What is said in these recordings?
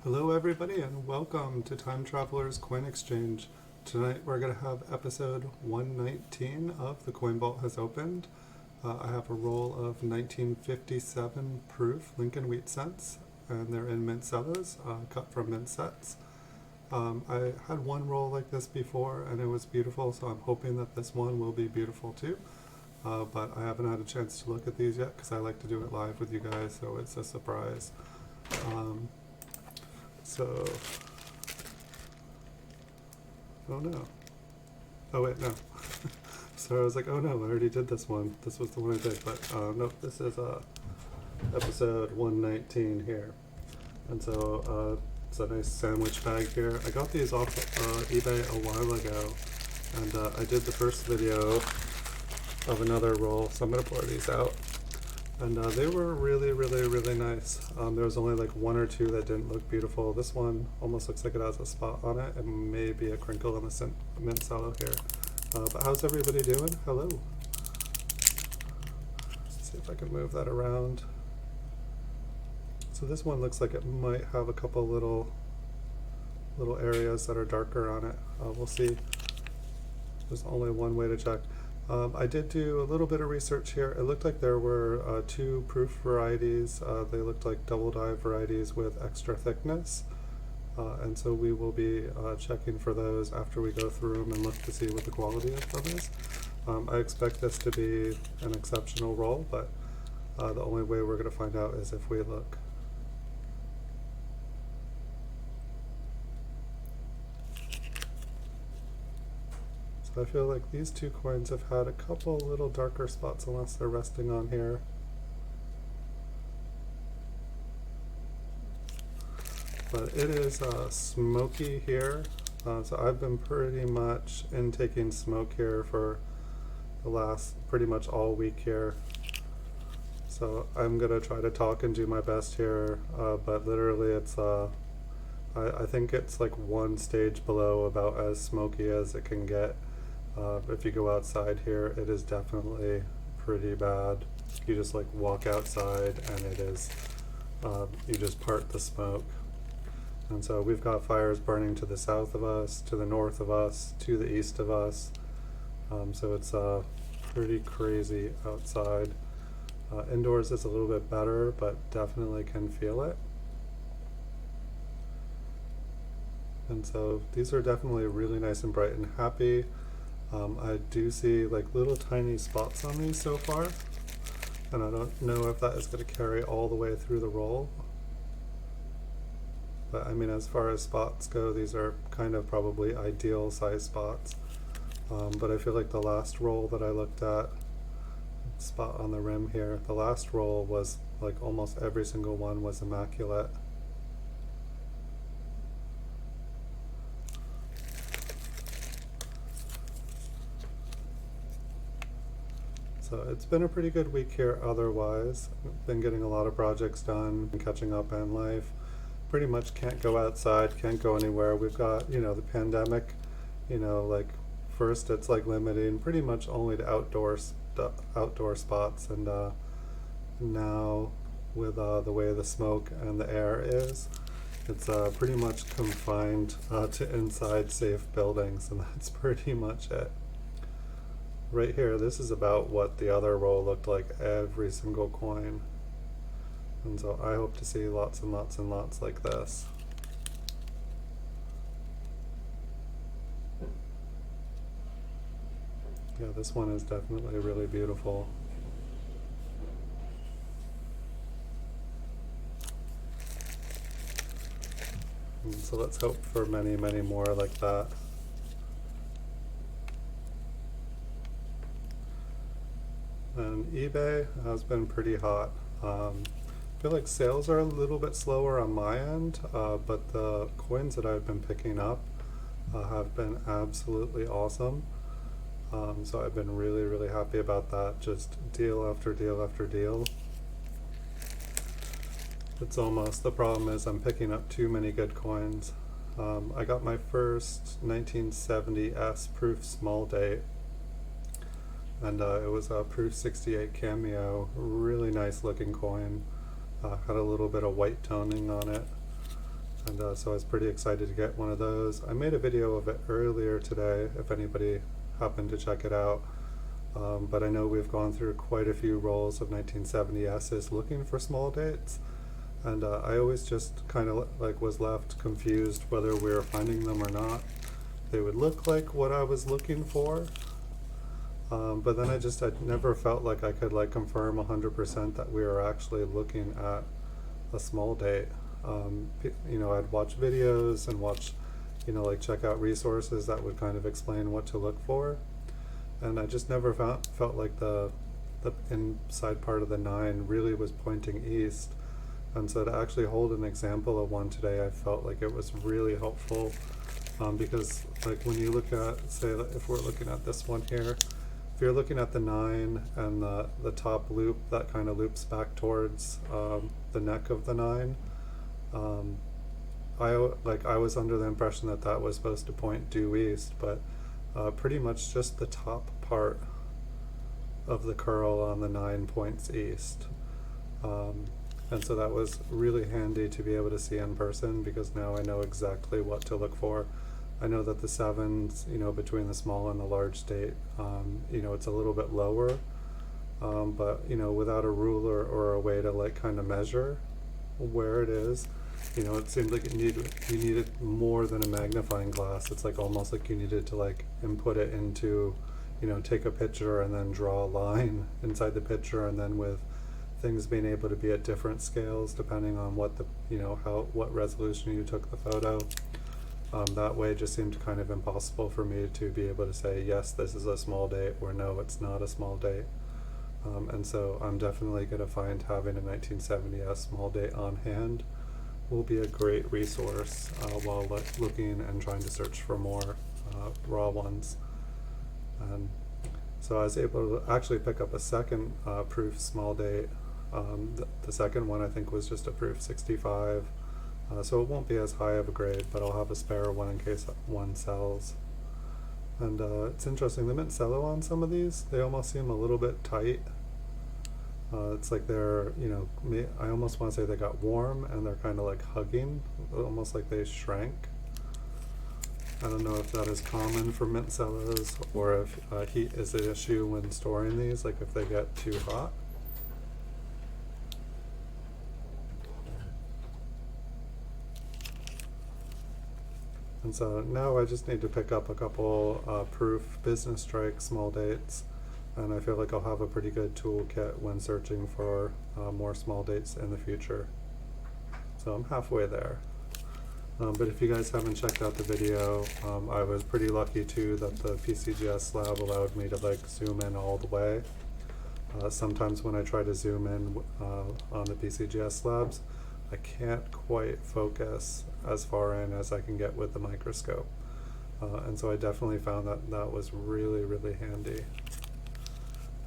Hello everybody and welcome to Time Traveler's Coin Exchange. Tonight we're going to have episode 119 of The Coin Vault Has Opened. I have a roll of 1957 proof Lincoln Wheat cents, and they're in mint cellos, cut from mint sets. I had one roll like this before and it was beautiful, so I'm hoping that this one will be beautiful too. But I haven't had a chance to look at these yet because I like to do it live with you guys, so it's a surprise. Oh no. Oh wait, no. So I was like, oh no, I already did this one. This was the one I did, but nope, this is episode 119 here. And so it's a nice sandwich bag here. I got these off eBay a while ago, and I did the first video of another roll, so I'm going to pour these out. And they were really nice. There was only like one or two that didn't look beautiful. This one almost looks like it has a spot on it and maybe a crinkle on the mint sallow here. But how's everybody doing? Hello. Let's see if I can move that around. So this one looks like it might have a couple little areas that are darker on it. We'll see. There's only one way to check. I did do a little bit of research here. It looked like there were two proof varieties. They looked like double die varieties with extra thickness. And so we will be checking for those after we go through them and look to see what the quality of them is. I expect this to be an exceptional roll, but the only way we're going to find out is if we look. I feel like these two coins have had a couple little darker spots unless they're resting on here. But it is smoky here, so I've been pretty much intaking smoke here for the last pretty much all week here. So I'm gonna try to talk and do my best here, but literally it's I think it's like one stage below about as smoky as it can get. If you go outside here, it is definitely pretty bad. You just like walk outside and it is, you just part the smoke. And so we've got fires burning to the south of us, to the north of us, to the east of us. So it's pretty crazy outside. Indoors it's a little bit better, but definitely can feel it. And so these are definitely really nice and bright and happy. I do see like little tiny spots on these so far, and I don't know if that is going to carry all the way through the roll. But I mean, as far as spots go, these are kind of probably ideal size spots. But I feel like the last roll that I looked at, spot on the rim here, the last roll was like almost every single one was immaculate. So it's been a pretty good week here otherwise. Been getting a lot of projects done, been catching up on life. Pretty much can't go outside, can't go anywhere. We've got, you know, the pandemic, you know, like first it's like limiting pretty much only to outdoor spots, and now with the way the smoke and the air is, it's pretty much confined to inside safe buildings, and that's pretty much it. Right here, this is about what the other roll looked like, every single coin. And so I hope to see lots and lots and lots like this. Yeah, this one is definitely really beautiful. And so let's hope for many, many more like that. And eBay has been pretty hot. I feel like sales are a little bit slower on my end, but the coins that I've been picking up have been absolutely awesome. So I've been really happy about that. Just deal after deal after deal. It's almost, the problem is I'm picking up too many good coins. I got my first 1970S proof small date, and it was a proof 68 cameo, really nice looking coin. Had a little bit of white toning on it, And so I was pretty excited to get one of those. I made a video of it earlier today, if anybody happened to check it out. But I know we've gone through quite a few rolls of 1970S's looking for small dates. And I always just kind of like was left confused whether we were finding them or not. They would look like what I was looking for, but then I never felt like I could like confirm 100% that we were actually looking at a small date. You know, I'd watch videos and watch, you know, like check out resources that would kind of explain what to look for, and I just never felt like the inside part of the 9 really was pointing east. And so to actually hold an example of one today, I felt like it was really helpful, because like when you look at, say if we're looking at this one here, if you're looking at the 9 and the top loop that kind of loops back towards the neck of the 9, I was under the impression that that was supposed to point due east, but pretty much just the top part of the curl on the 9 points east. And so that was really handy to be able to see in person, because now I know exactly what to look for. I know that the 7s, you know, between the small and the large date, you know, it's a little bit lower, but, you know, without a ruler or a way to like kind of measure where it is, you know, it seemed like you needed more than a magnifying glass. It's like almost like you needed to like input it into, you know, take a picture and then draw a line inside the picture, and then with things being able to be at different scales depending on what the, you know, what resolution you took the photo. That way it just seemed kind of impossible for me to be able to say, yes, this is a small date, or no, it's not a small date. And so I'm definitely going to find having a 1970S small date on hand will be a great resource while looking and trying to search for more raw ones. And so I was able to actually pick up a second proof small date. The second one I think was just a proof 65, so it won't be as high of a grade, but I'll have a spare one in case one sells. And it's interesting, the mint cello on some of these, they almost seem a little bit tight. It's like they're, you know, I almost want to say they got warm and they're kind of like hugging, almost like they shrank. I don't know if that is common for mint cellos, or if heat is an issue when storing these, like if they get too hot. And so now I just need to pick up a couple proof business strike small dates, and I feel like I'll have a pretty good toolkit when searching for more small dates in the future. So I'm halfway there. But if you guys haven't checked out the video, I was pretty lucky too that the PCGS slab allowed me to like zoom in all the way. Sometimes when I try to zoom in on the PCGS slabs, I can't quite focus as far in as I can get with the microscope. And so I definitely found that that was really, really handy.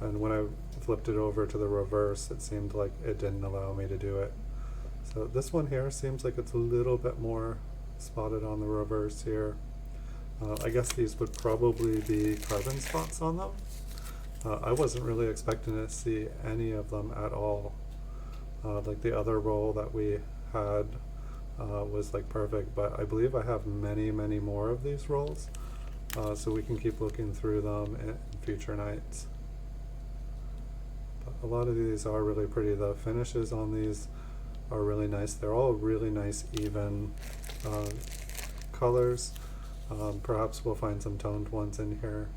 And when I flipped it over to the reverse, it seemed like it didn't allow me to do it. So this one here seems like it's a little bit more spotted on the reverse here. I guess these would probably be carbon spots on them. I wasn't really expecting to see any of them at all. Like the other roll that we had was like perfect, but I believe I have many, many more of these rolls, so we can keep looking through them in future nights. But a lot of these are really pretty. The finishes on these are really nice. They're all really nice, even colors. Perhaps we'll find some toned ones in here.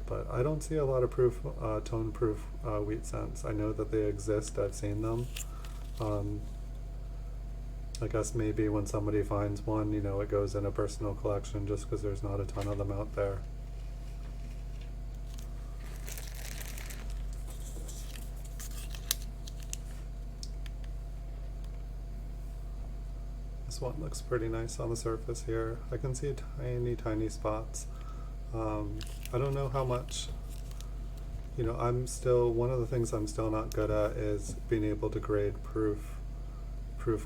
But I don't see a lot of tone-proof wheat cents. I know that they exist. I've seen them. I guess maybe when somebody finds one, you know, it goes in a personal collection just because there's not a ton of them out there. This one looks pretty nice on the surface here. I can see tiny, tiny spots. I don't know how much, you know, one of the things I'm still not good at is being able to grade proof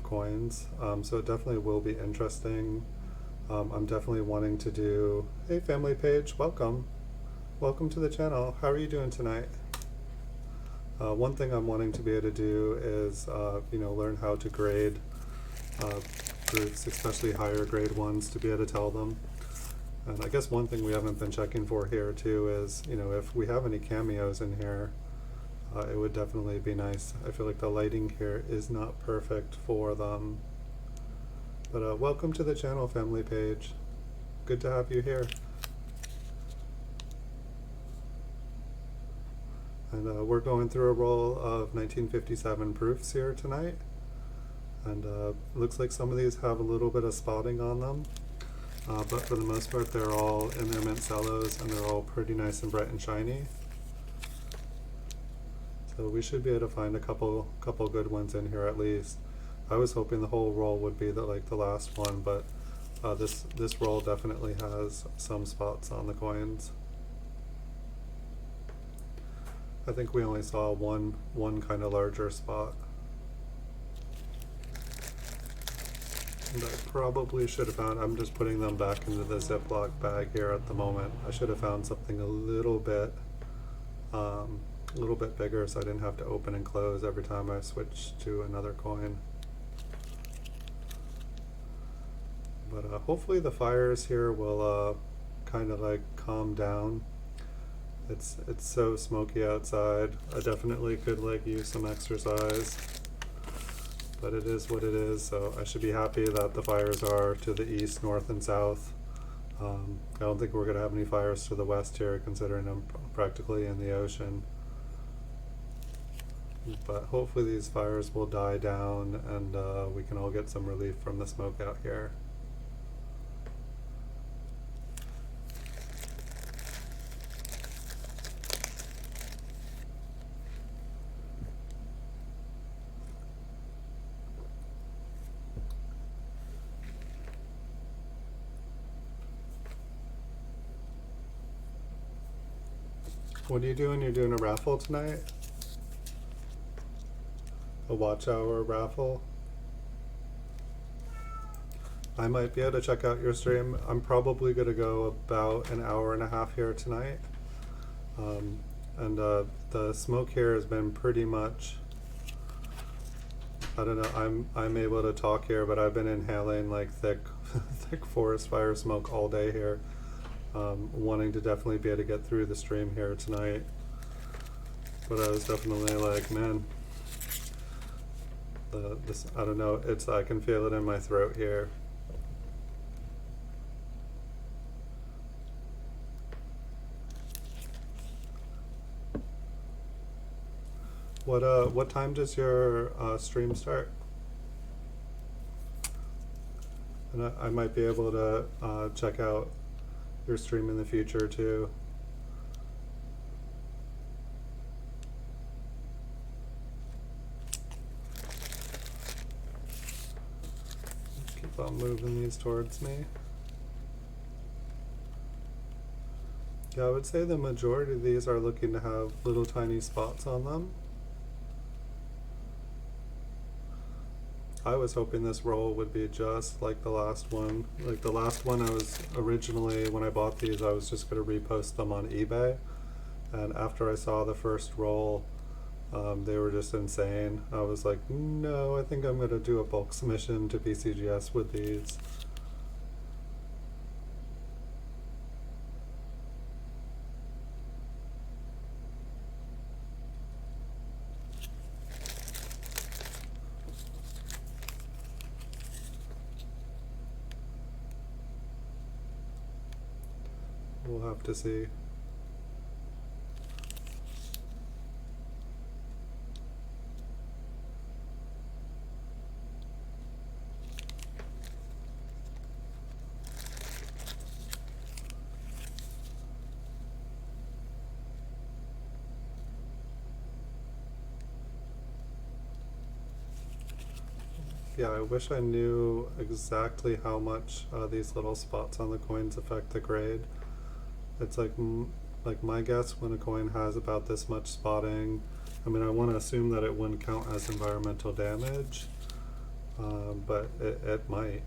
coins. So it definitely will be interesting. I'm definitely wanting to do, hey family page, welcome to the channel. How are you doing tonight? One thing I'm wanting to be able to do is, you know, learn how to grade proofs, especially higher grade ones, to be able to tell them. And I guess one thing we haven't been checking for here too is, you know, if we have any cameos in here, it would definitely be nice. I feel like the lighting here is not perfect for them. But welcome to the channel, family page. Good to have you here. And we're going through a roll of 1957 proofs here tonight. And looks like some of these have a little bit of spotting on them. But for the most part, they're all in their mint cellos, and they're all pretty nice and bright and shiny. So we should be able to find a couple good ones in here at least. I was hoping the whole roll would be the last one, but this roll definitely has some spots on the coins. I think we only saw one kind of larger spot. And I probably should have found, I'm just putting them back into the Ziploc bag here at the moment. I should have found something a little bit bigger so I didn't have to open and close every time I switched to another coin. But hopefully the fires here will kind of like calm down. It's so smoky outside. I definitely could like use some exercise, but it is what it is. So I should be happy that the fires are to the east, north, and south. I don't think we're gonna have any fires to the west here, considering I'm practically in the ocean. But hopefully these fires will die down, and we can all get some relief from the smoke out here. What are you doing? You're doing a raffle tonight? A watch hour raffle? I might be able to check out your stream. I'm probably going to go about an hour and a half here tonight. And the smoke here has been pretty much, I don't know, I'm able to talk here, but I've been inhaling like thick forest fire smoke all day here. Wanting to definitely be able to get through the stream here tonight. But I was definitely like, man, this, I don't know, I can feel it in my throat here. What time does your stream start? And I might be able to check out your stream in the future too. Keep on moving these towards me. Yeah, I would say the majority of these are looking to have little tiny spots on them. I was hoping this roll would be just like the last one. Like the last one, I was originally, when I bought these, I was just going to repost them on eBay. And after I saw the first roll, they were just insane. I was like, no, I think I'm going to do a bulk submission to PCGS with these. We'll have to see. Yeah, I wish I knew exactly how much these little spots on the coins affect the grade. It's like my guess, when a coin has about this much spotting, I mean, I want to assume that it wouldn't count as environmental damage, but it might.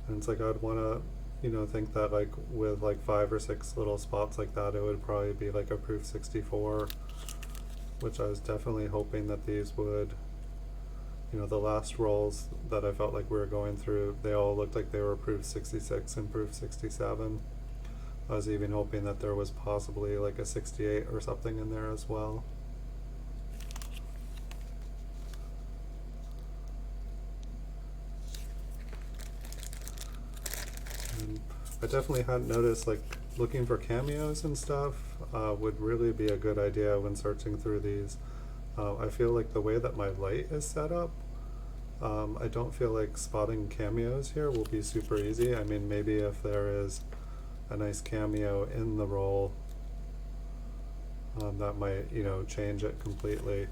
And it's like I'd want to, you know, think that like with like 5 or 6 little spots like that, it would probably be like a proof 64, which I was definitely hoping that these would, you know, the last rolls that I felt like we were going through, they all looked like they were proof 66 and proof 67. I was even hoping that there was possibly like a 68 or something in there as well. And I definitely hadn't noticed, like, looking for cameos and stuff would really be a good idea when searching through these. I feel like the way that my light is set up, I don't feel like spotting cameos here will be super easy. I mean, maybe if there is a nice cameo in the roll, that might, you know, change it completely.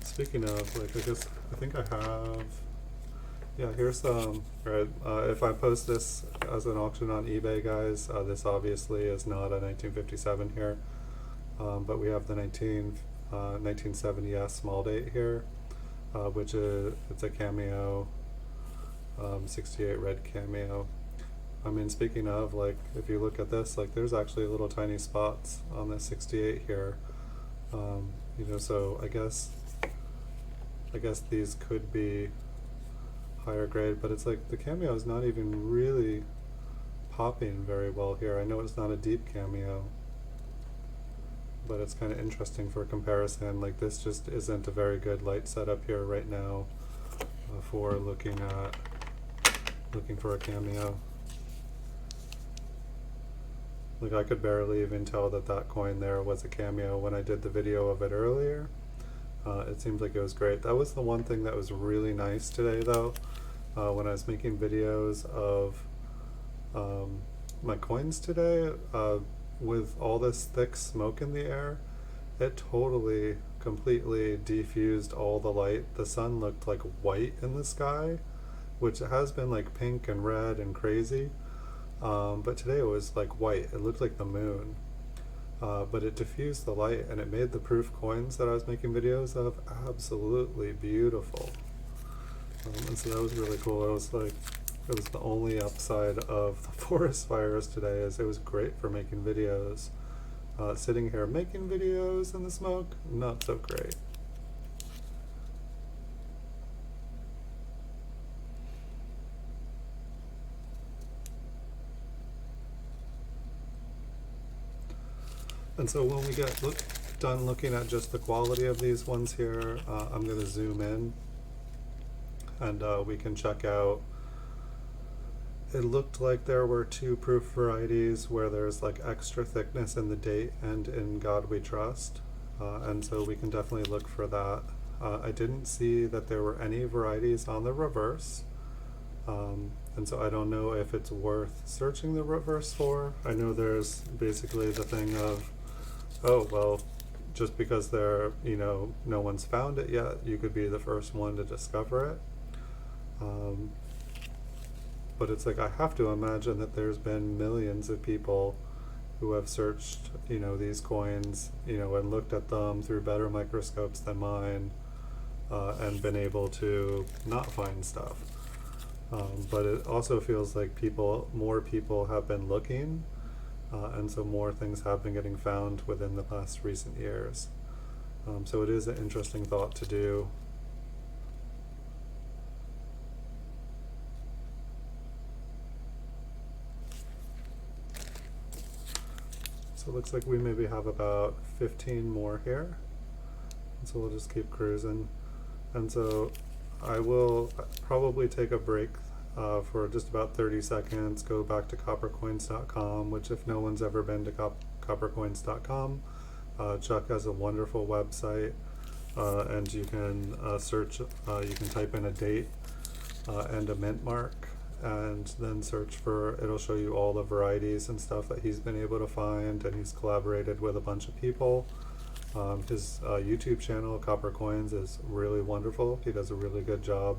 Speaking of, like, I think I have, yeah, here's some, right, if I post this as an auction on eBay, guys, this obviously is not a 1957 here, but we have the 1970s small date here, which is, it's a cameo, 68 red cameo. I mean, speaking of, like, if you look at this, like, there's actually little tiny spots on the 68 here, you know, so I guess these could be higher grade, but it's like the cameo is not even really popping very well here. I know it's not a deep cameo, but it's kind of interesting for comparison. Like, this just isn't a very good light setup here right now for looking for a cameo. Like, I could barely even tell that that coin there was a cameo when I did the video of it earlier. It seems like it was great. That was the one thing that was really nice today, though, when I was making videos of my coins today, with all this thick smoke in the air, it totally, completely diffused all the light. The sun looked like white in the sky, which has been like pink and red and crazy, but today it was like white. It looked like the moon. But it diffused the light, and it made the proof coins that I was making videos of absolutely beautiful. And so that was really cool. It was the only upside of the forest fires today, is it was great for making videos. Sitting here making videos in the smoke, not so great. And so when we get done looking at just the quality of these ones here, I'm going to zoom in, and we can check out. It looked like there were two proof varieties where there's like extra thickness in the date and in God We Trust, and so we can definitely look for that. I didn't see that there were any varieties on the reverse, and so I don't know if it's worth searching the reverse for. I know there's basically the thing of, oh, well, just because no one's found it yet, you could be the first one to discover it. But it's like, I have to imagine that there's been millions of people who have searched, these coins, and looked at them through better microscopes than mine, and been able to not find stuff. But it also feels like more people have been looking, and so more things have been getting found within the past recent years. So it is an interesting thought to do. So it looks like we maybe have about 15 more here. And so we'll just keep cruising. And so I will probably take a break for just about 30 seconds, go back to coppercoins.com, which, if no one's ever been to coppercoins.com, Chuck has a wonderful website, and you can search, you can type in a date and a mint mark, and then search for, it'll show you all the varieties and stuff that he's been able to find, and he's collaborated with a bunch of people. His YouTube channel, Copper Coins, is really wonderful. He does a really good job,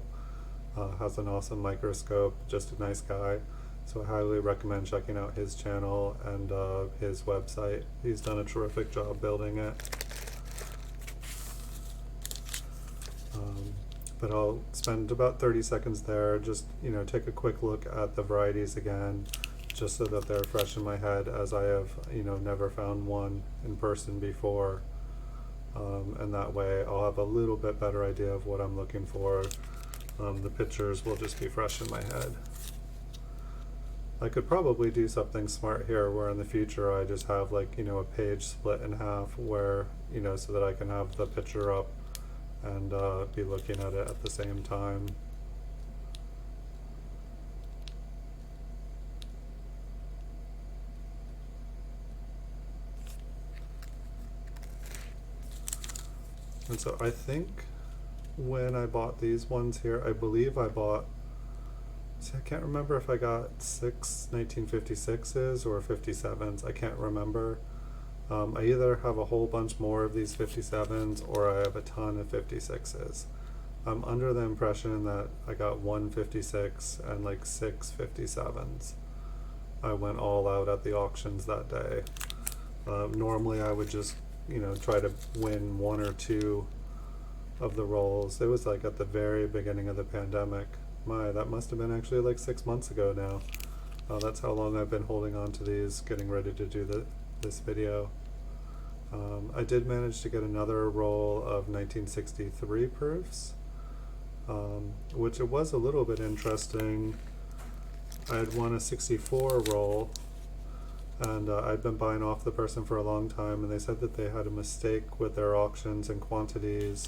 has an awesome microscope, just a nice guy. So I highly recommend checking out his channel and his website. He's done a terrific job building it. But I'll spend about 30 seconds there, just take a quick look at the varieties again, just so that they're fresh in my head, as I have never found one in person before, and that way I'll have a little bit better idea of what I'm looking for. The pictures will just be fresh in my head. I could probably do something smart here where in the future I just have like, you know, a page split in half where, you know, so that I can have the picture up and be looking at it at the same time. And so I think when I bought these ones here, I believe I bought, see, I can't remember if I got 6 1956s or 57s. I can't remember. I either have a whole bunch more of these 57s or I have a ton of 56s. I'm under the impression that I got 1 56 and like 6 57s. I went all out at the auctions that day. Normally I would just, you know, try to win 1 or 2 of the rolls. It was like at the very beginning of the pandemic. That must have been actually like 6 months ago now. That's how long I've been holding on to these, getting ready to do this video. I did manage to get another roll of 1963 proofs, which it was a little bit interesting. I had won a 64 roll, and I'd been buying off the person for a long time, and they said that they had a mistake with their auctions and quantities,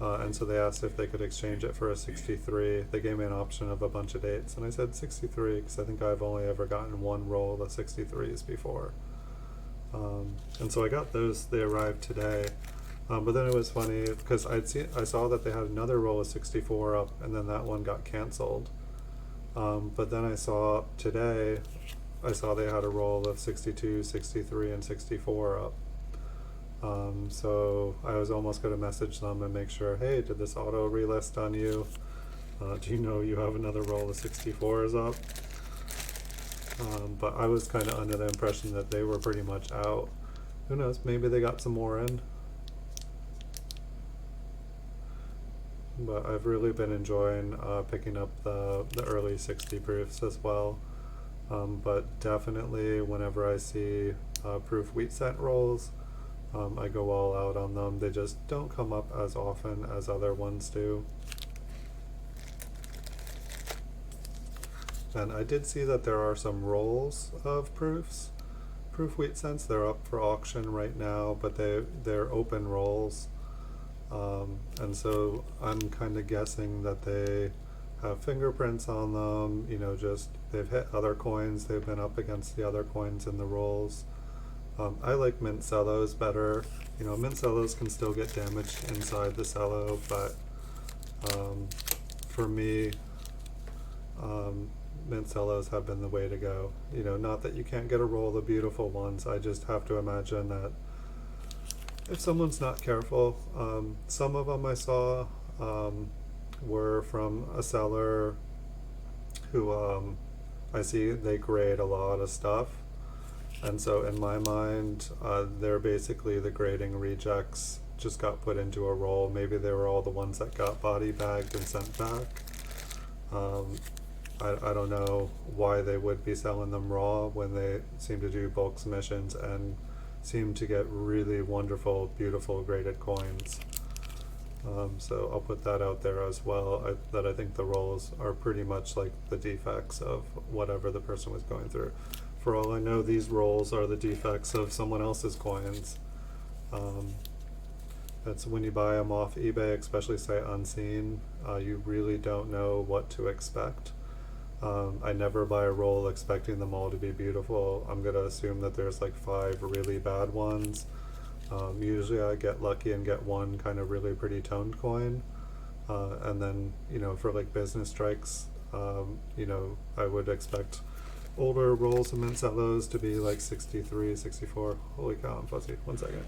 and so they asked if they could exchange it for a 63. They gave me an option of a bunch of dates, and I said 63 because I think I've only ever gotten 1 roll of 63s before. And so I got those. They arrived today, but then it was funny because I saw that they had another roll of 64 up, and then that one got canceled. But then I saw today, I saw they had a roll of 62, 63, and 64 up. So I was almost going to message them and make sure, hey, did this auto relist on you? Do you know you have another roll of 64s up? But I was kind of under the impression that they were pretty much out. Who knows, maybe they got some more in. But I've really been enjoying picking up the early 60 proofs as well. But definitely whenever I see proof wheat cent rolls, I go all out on them. They just don't come up as often as other ones do. And I did see that there are some rolls of proofs. Proof wheat cents, they're up for auction right now, but they're open rolls. And so I'm kind of guessing that they have fingerprints on them, you know, just they've hit other coins, they've been up against the other coins in the rolls. I like mint cellos better. You know, mint cellos can still get damaged inside the cello, but for me, mint cellos have been the way to go. You know, not that you can't get a roll of the beautiful ones, I just have to imagine that if someone's not careful, some of them I saw were from a seller who I see they grade a lot of stuff, and so in my mind they're basically the grading rejects just got put into a roll. Maybe they were all the ones that got body bagged and sent back. I don't know why they would be selling them raw when they seem to do bulk submissions and seem to get really wonderful, beautiful graded coins. So I'll put that out there as well, that I think the rolls are pretty much like the defects of whatever the person was going through. For all I know, these rolls are the defects of someone else's coins. That's when you buy them off eBay, especially sight unseen, you really don't know what to expect. I never buy a roll expecting them all to be beautiful. I'm going to assume that there's like 5 really bad ones. Usually I get lucky and get one kind of really pretty toned coin. And then, you know, for like business strikes, you know, I would expect older rolls of mint cellos to be like 63, 64. Holy cow, I'm fuzzy. 1 second.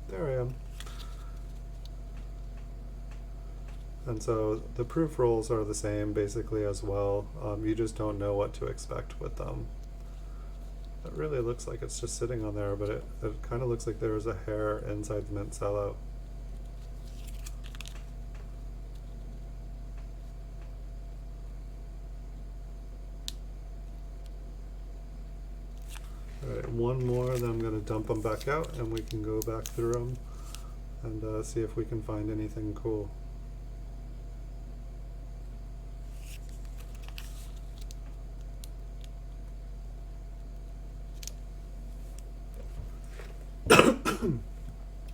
There I am. And so the proof rolls are the same basically as well. You just don't know what to expect with them. It really looks like it's just sitting on there, but it kind of looks like there's a hair inside the mint cello. Alright, one more, then I'm going to dump them back out and we can go back through them and see if we can find anything cool.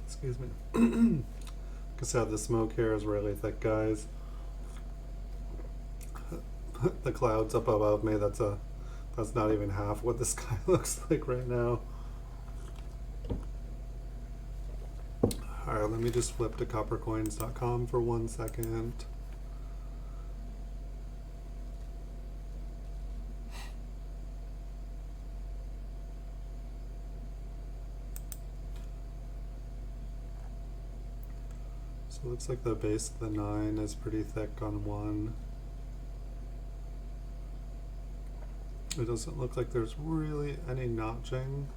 Excuse me. Like I said, the smoke here is really thick, guys. The clouds up above me, that's not even half what the sky looks like right now. Alright, let me just flip to coppercoins.com for 1 second. So it looks like the base of the 9 is pretty thick on 1. It doesn't look like there's really any notching.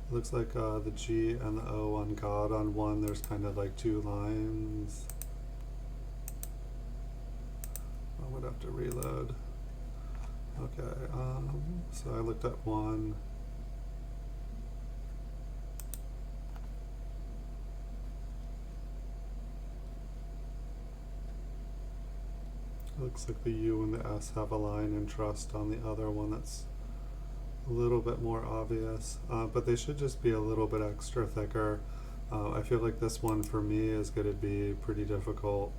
It looks like the G and the O on God on 1, there's kind of like 2 lines. I would have to reload. Okay, so I looked at 1. It looks like the U and the S have a line in trust on the other one that's a little bit more obvious, but they should just be a little bit extra thicker. I feel like this one for me is going to be pretty difficult.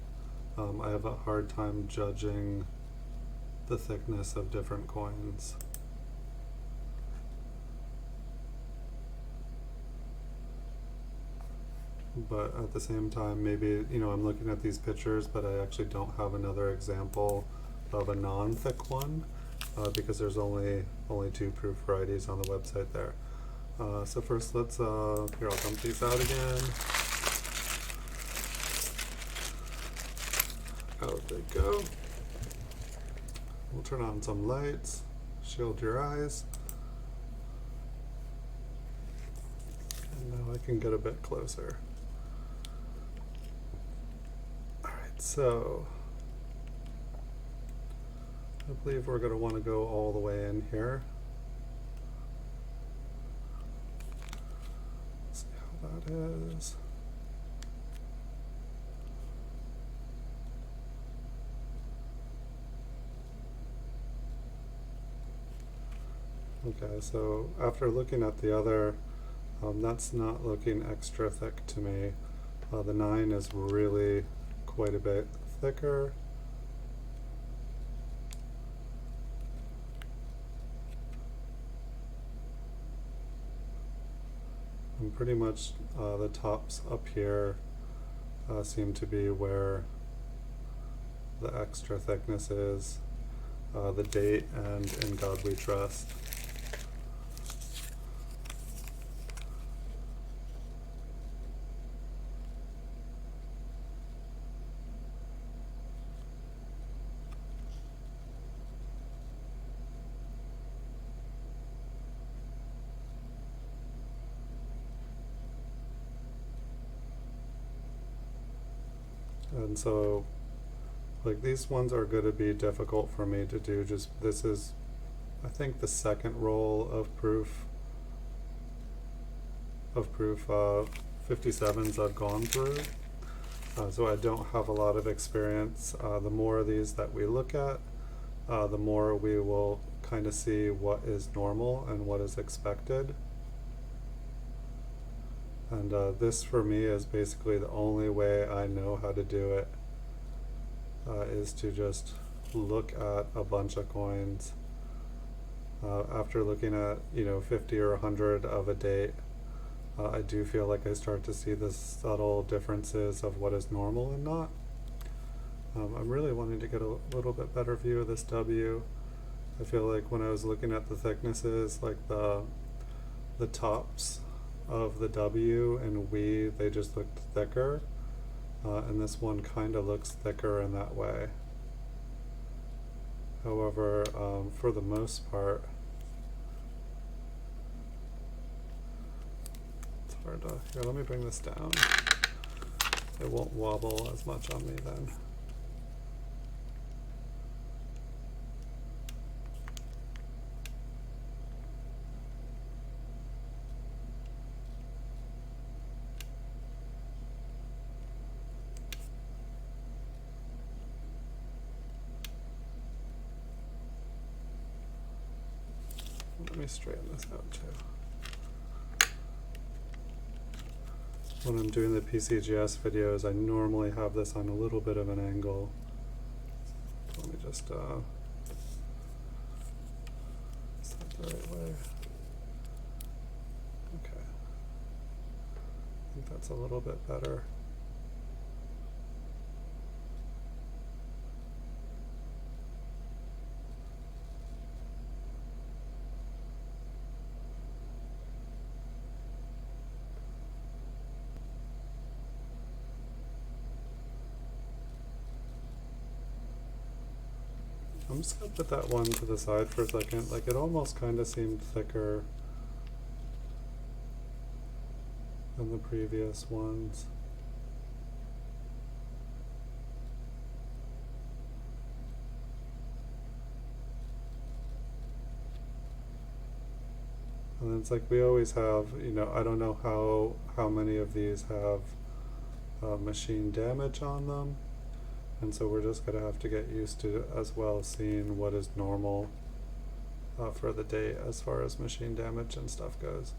I have a hard time judging the thickness of different coins. But at the same time, maybe, you know, I'm looking at these pictures, but I actually don't have another example of a non-thick one, because there's only 2 proof varieties on the website there. So first let's, here I'll dump these out again. Out they go. We'll turn on some lights, shield your eyes. And now I can get a bit closer. So, I believe we're going to want to go all the way in here. Let's see how that is. Okay, so after looking at the other, that's not looking extra thick to me. The 9 is really quite a bit thicker. And pretty much the tops up here seem to be where the extra thickness is. The date and In God We Trust. And so, like, these ones are going to be difficult for me to do. Just, this is, I think, the second roll of proof 57s I've gone through. So I don't have a lot of experience. The more of these that we look at, the more we will kind of see what is normal and what is expected. And this for me is basically the only way I know how to do it, is to just look at a bunch of coins. After looking at, you know, 50 or 100 of a date, I do feel like I start to see the subtle differences of what is normal and not. I'm really wanting to get a little bit better view of this W. I feel like when I was looking at the thicknesses, like the tops of the W and we, they just looked thicker, and this one kind of looks thicker in that way. However, for the most part, it's hard to, here, let me bring this down. It won't wobble as much on me then. me straighten this out too. When I'm doing the PCGS videos, I normally have this on a little bit of an angle. Let me just set the right way. Okay. I think that's a little bit better. I'm just going to put that one to the side for a second. Like, it almost kind of seemed thicker than the previous ones. And then it's like we always have, you know, I don't know how many of these have machine damage on them. And so we're just going to have to get used to as well seeing what is normal for the day as far as machine damage and stuff goes.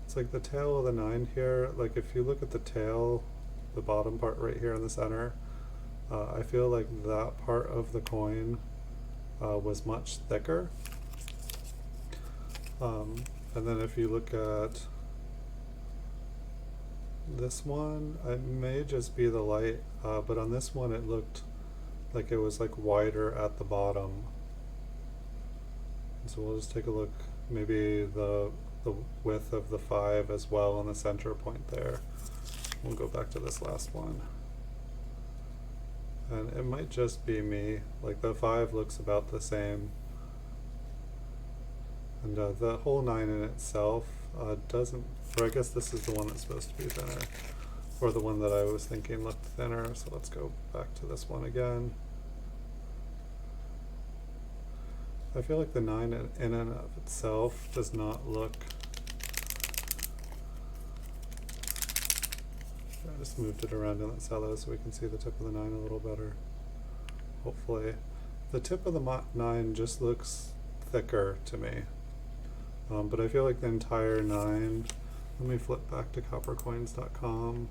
It's like the tail of the 9 here, like if you look at the tail, the bottom part right here in the center, I feel like that part of the coin was much thicker. And then if you look at this one, it may just be the light, but on this one it looked like it was like wider at the bottom. So we'll just take a look, maybe the width of the 5 as well on the center point there. We'll go back to this last one. And it might just be me, like the 5 looks about the same. And the whole 9 in itself doesn't, or I guess this is the one that's supposed to be thinner, or the one that I was thinking looked thinner, so let's go back to this one again. I feel like the 9 in and of itself does not look, I just moved it around in that Cellos so we can see the tip of the 9 a little better, hopefully. The tip of the 9 just looks thicker to me. But I feel like the entire 9, let me flip back to coppercoins.com.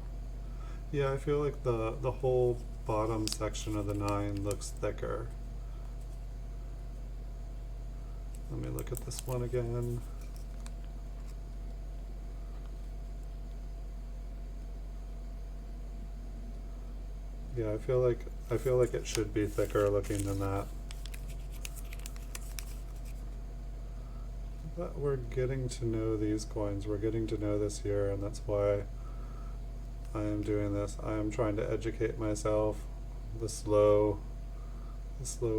Yeah, I feel like the whole bottom section of the 9 looks thicker. Let me look at this one again. Yeah, I feel like it should be thicker looking than that. But we're getting to know these coins, we're getting to know this year, and that's why I am doing this. I am trying to educate myself the slow,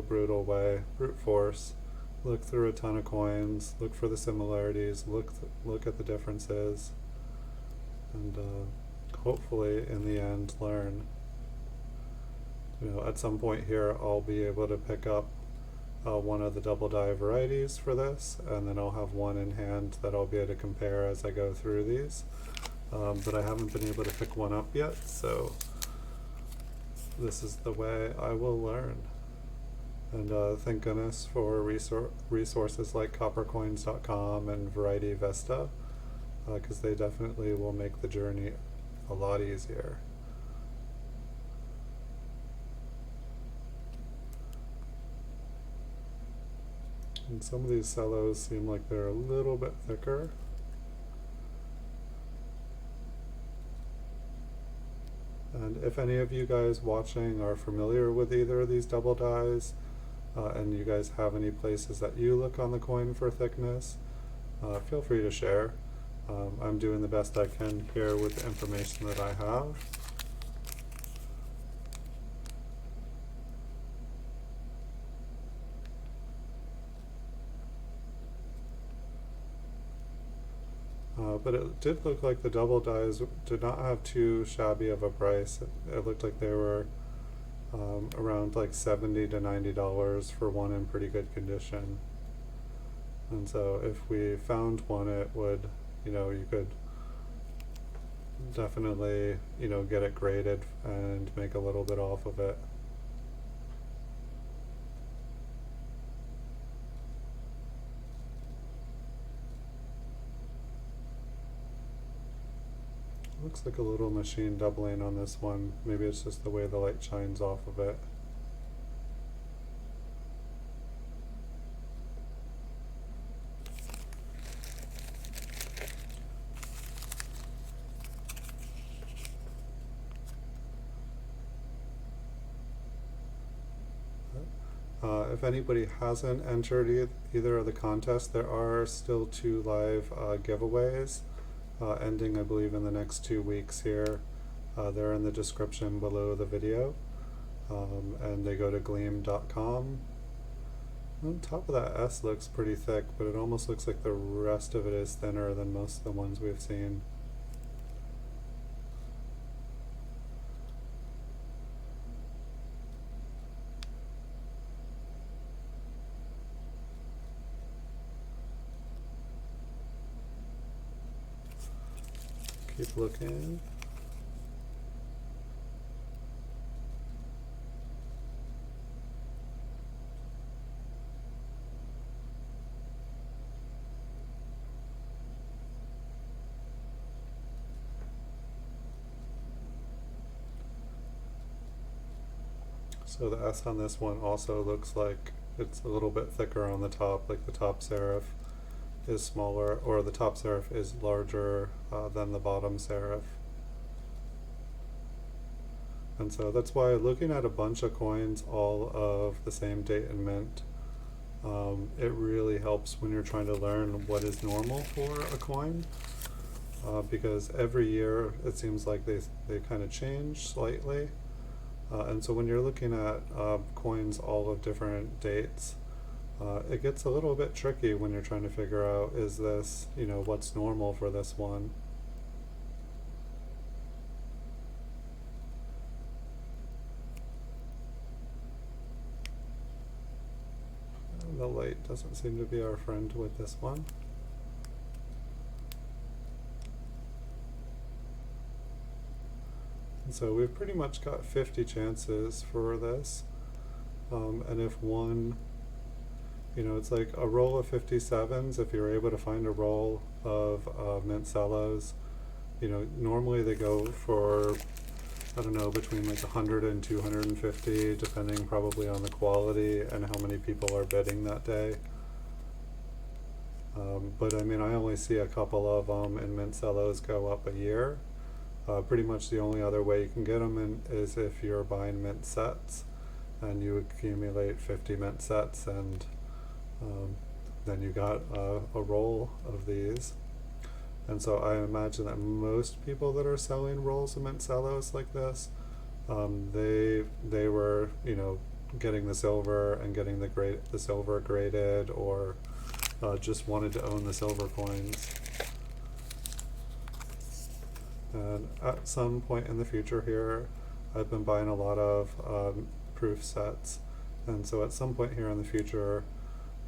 brutal way, brute force. Look through a ton of coins, look for the similarities, look at the differences, and hopefully in the end learn. You know, at some point here I'll be able to pick up one of the double die varieties for this, and then I'll have one in hand that I'll be able to compare as I go through these. But I haven't been able to pick one up yet, so this is the way I will learn. And thank goodness for resources like coppercoins.com and Variety Vesta, because they definitely will make the journey a lot easier. And some of these Cellos seem like they're a little bit thicker. And if any of you guys watching are familiar with either of these double dies, and you guys have any places that you look on the coin for thickness, feel free to share. I'm doing the best I can here with the information that I have. But it did look like the double dies did not have too shabby of a price. It looked like they were around like $70 to $90 for one in pretty good condition. And so if we found one, it would, you know, you could definitely, you know, get it graded and make a little bit off of it. looks like a little machine doubling on this one. Maybe it's just the way the light shines off of it. If anybody hasn't entered either of the contests, there are still 2 live giveaways ending, I believe, in the next 2 weeks here. They're in the description below the video, and they go to gleam.com. On top of that S looks pretty thick, but it almost looks like the rest of it is thinner than most of the ones we've seen. Keep looking. So the S on this one also looks like it's a little bit thicker on the top, like the top serif is smaller, or the top serif is larger than the bottom serif. And so that's why looking at a bunch of coins all of the same date and mint, it really helps when you're trying to learn what is normal for a coin, because every year it seems like they kind of change slightly. And so when you're looking at coins all of different dates, it gets a little bit tricky when you're trying to figure out, is this, what's normal for this one? The light doesn't seem to be our friend with this one. And so we've pretty much got 50 chances for this. And if one, it's like a roll of 57s, if you're able to find a roll of mint Cellos, normally they go for, I don't know, between like 100 and 250, depending probably on the quality and how many people are bidding that day. But I mean, I only see a couple of them in mint Cellos go up a year. Pretty much the only other way you can get them in is if you're buying mint sets, and you accumulate 50 mint sets, and then you got a roll of these. And so I imagine that most people that are selling rolls of mint Cellos like this, they were getting the silver and getting the silver graded, or just wanted to own the silver coins. And at some point in the future here, I've been buying a lot of proof sets, and so at some point here in the future,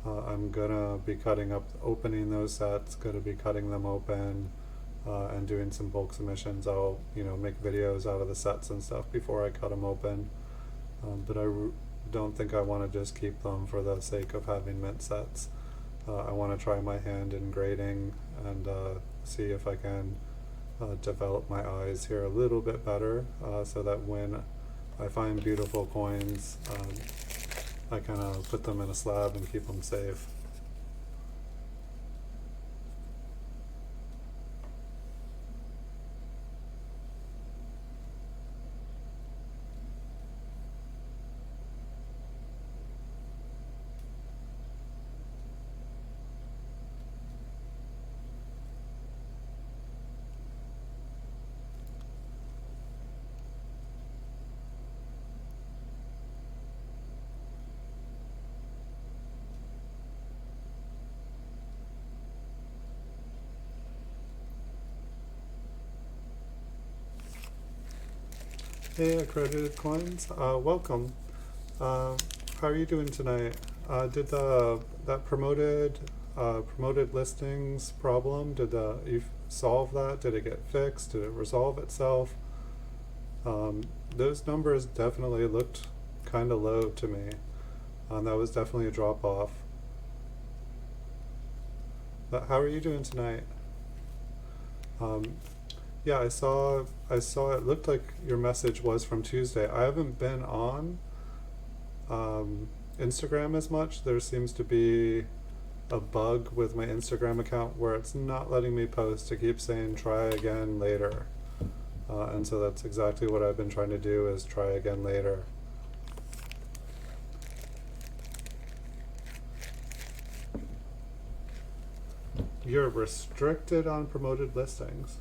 I'm gonna be opening those sets, gonna be cutting them open, and doing some bulk submissions. I'll make videos out of the sets and stuff before I cut them open, but I don't think I want to just keep them for the sake of having mint sets. I want to try my hand in grading and see if I can develop my eyes here a little bit better, so that when I find beautiful coins, I kind of put them in a slab and keep them safe. Hey, accredited coins, welcome. How are you doing tonight? Did that promoted listings problem, did you solve that? Did it get fixed? Did it resolve itself? Those numbers definitely looked kind of low to me. That was definitely a drop off. But how are you doing tonight? Yeah, I saw it looked like your message was from Tuesday. I haven't been on Instagram as much. There seems to be a bug with my Instagram account where it's not letting me post. It keeps saying try again later. And so that's exactly what I've been trying to do, is try again later. You're restricted on promoted listings.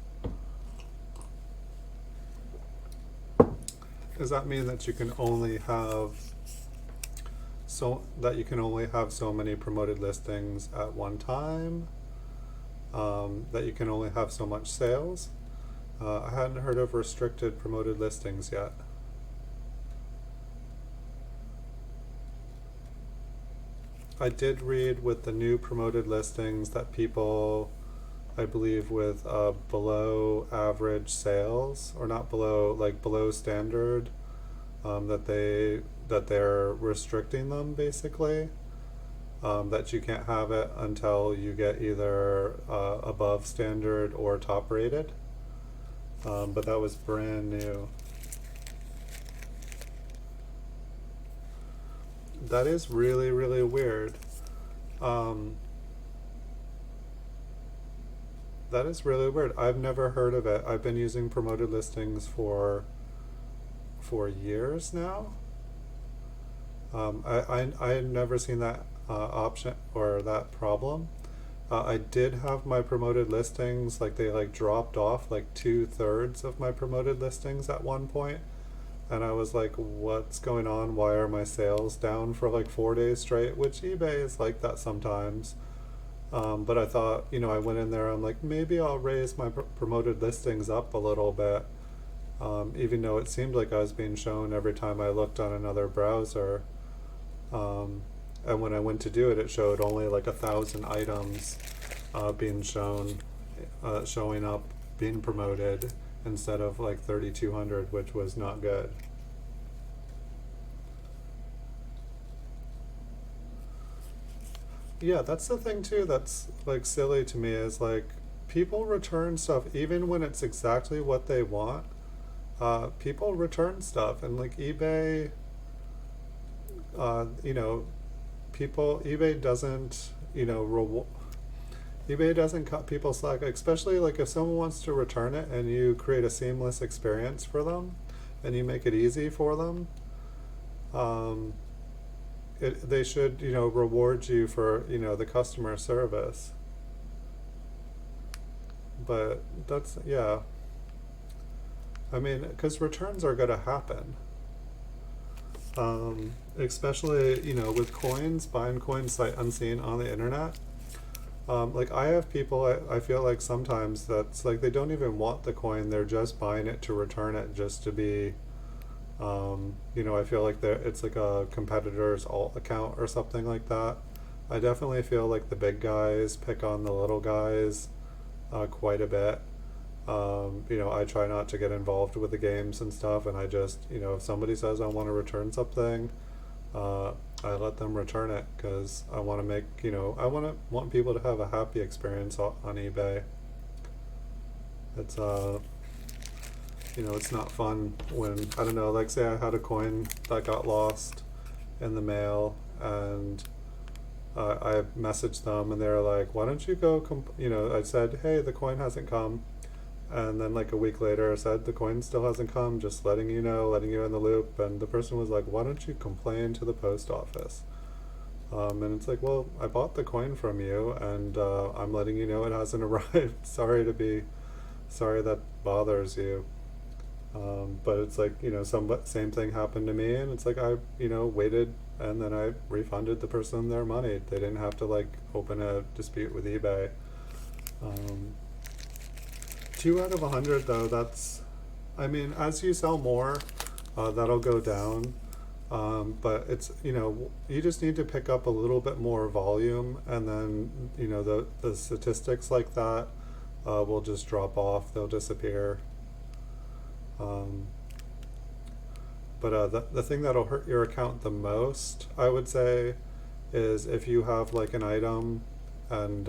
Does that mean that you can only have so many promoted listings at one time? That you can only have so much sales? I hadn't heard of restricted promoted listings yet. I did read with the new promoted listings that people, I believe with below average sales, or not below, like below standard, that they're restricting them basically. That you can't have it until you get either above standard or top rated. But that was brand new. That is really, really weird. That is really weird. I've never heard of it. I've been using promoted listings for years now. I had never seen that option or that problem. I did have my promoted listings, like they like dropped off like 2/3 of my promoted listings at one point. And I was like, what's going on? Why are my sales down for like 4 days straight? Which eBay is like that sometimes. But I thought, I went in there, I'm like, maybe I'll raise my promoted listings up a little bit. Even though it seemed like I was being shown every time I looked on another browser. And when I went to do it, it showed only like 1,000 items being shown, showing up, being promoted, instead of like 3,200, which was not good. Yeah, that's the thing too that's like silly to me, is like people return stuff even when it's exactly what they want. People return stuff, and like eBay, you know, eBay doesn't, eBay doesn't cut people slack, especially like if someone wants to return it and you create a seamless experience for them and you make it easy for them. Um, they should, reward you for, the customer service. But that's, yeah. I mean, because returns are going to happen. Especially, with coins, buying coins sight unseen on the internet. Like I have people, I feel like sometimes that's like they don't even want the coin, they're just buying it to return it just to be, I feel like it's like a competitor's alt account or something like that. I definitely feel like the big guys pick on the little guys quite a bit. I try not to get involved with the games and stuff, and I just, if somebody says I want to return something, I let them return it because I want to make, I want people to have a happy experience on eBay. It's it's not fun when, I don't know, like say I had a coin that got lost in the mail, and I messaged them and they're like, why don't you go, I said, hey, the coin hasn't come. And then like a week later I said, the coin still hasn't come, just letting you know, letting you in the loop. And the person was like, why don't you complain to the post office? And it's like, well, I bought the coin from you, and I'm letting you know it hasn't arrived. Sorry that bothers you. But it's like, same thing happened to me, and it's like I, waited, and then I refunded the person their money. They didn't have to like open a dispute with eBay. 2 out of 100 though, that's, I mean, as you sell more, that'll go down. But it's, you just need to pick up a little bit more volume, and then, the statistics like that will just drop off, they'll disappear. But the thing that'll hurt your account the most, I would say, is if you have like an item and